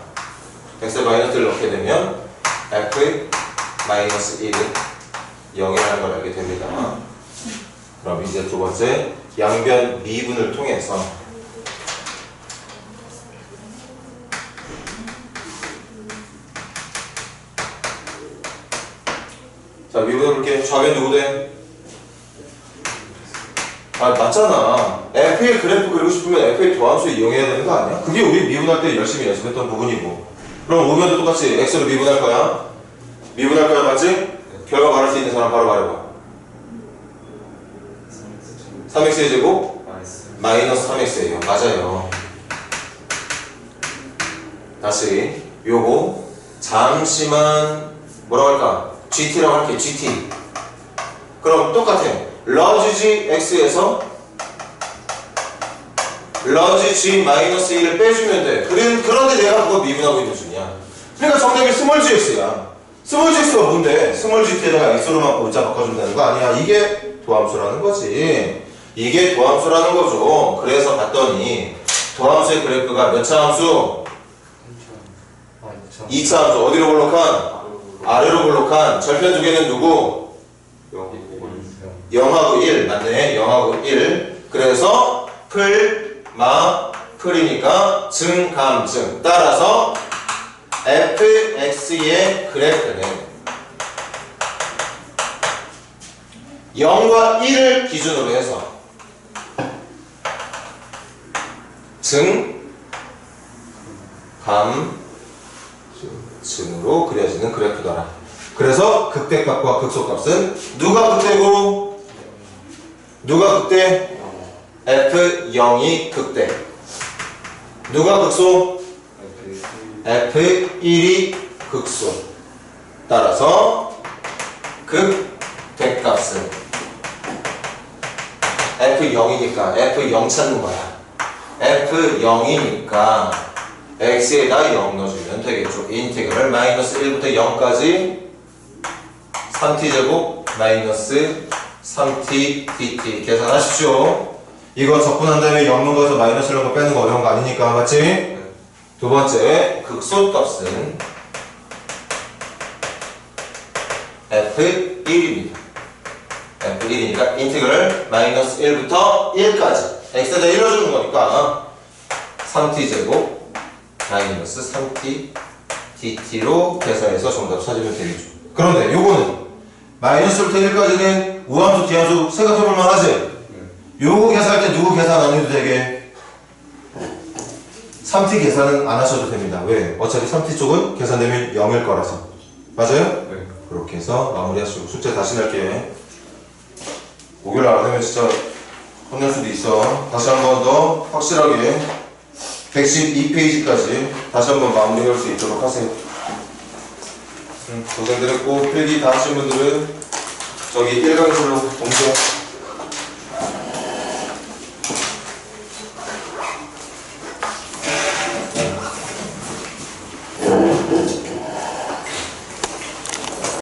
x에 마이너스를 넣게 되면 f 마이너스 1은 0이라는 걸 알게 됩니다. 그럼 이제 두 번째 양변 미분을 통해서 자, 미분해볼게. 좌변 누구 돼? 아, 맞잖아. f의 그래프 그리고 싶으면 f의 도함수 이용해야 되는 거 아니야? 그게 우리 미분할 때 열심히 연습했던 부분이고. 그럼 우변도 똑같이 x로 미분할 거야. 미분할 거야, 맞지? 결과 말할 수 있는 사람 바로 말해봐. 3x의 제곱? 마이너스 3x예요. 맞아요. 다시 요거 잠시만 뭐라고 할까? GT라고 할게. GT. 그럼 똑같아. 러지 G X에서 러지 G 마이너스 1을 빼주면 돼. 그런데 내가 그거 미분하고 있는 중이야. 그러니까 정답이 스몰 GX야. 스몰 GX가 뭔데? 스몰 GT에다가 X로만 문자 바꿔주면 되는 거 아니야. 이게 도함수라는 거지. 이게 도함수라는 거죠. 그래서 봤더니 도함수의 그래프가 몇 차 함수? 2차 함수. 어디로 볼록한? 아래로 볼록한. 절편 두 개는 누구? 0하고 1. 맞네. 0하고 1. 그래서 풀이니까 증감증. 따라서 fx의 그래프는 0과 1을 기준으로 해서 증감증으로 그려지는 그래프더라. 그래서 극대값과 극소값은 누가 극대고 누가 극대? F0이 극대. 누가 극소? F1이 극소. 따라서 극대값은 F0이니까 F0 찾는 거야. F0이니까 x에다 0 넣어주면 되겠죠. 인테그럴 마이너스 1부터 0까지 3t제곱 마이너스 3t dt 계산하십시오. 이거 적분한 다음에 0 넣은 거에서 마이너스 넣은 거 빼는 거 어려운 거 아니니까. 맞지? 두 번째 극소값은 f1입니다. f1이니까 인테그럴 마이너스 1부터 1까지 x에다 1 넣어주는 거니까 3t제곱 마이너스 3t dt로 계산해서 정답 찾으면 되겠죠. 그런데 요거는 마이너스부터 1까지는 우함수, 뒤함수 생각해볼 만하지? 요거 계산할 때 누구 계산 안 해도 되게? 3t 계산은 안 하셔도 됩니다. 왜? 어차피 3t 쪽은 계산되면 0일 거라서. 맞아요? 네. 그렇게 해서 마무리하시고 숙제 다시 낼게. 5개월 안 하면 진짜 혼날 수도 있어. 다시 한 번 더 확실하게 112페이지까지 다시 한번 마무리할 수 있도록 하세요. 고생들 했고 필기 다 하신 분들은 저기 1강실로 동시에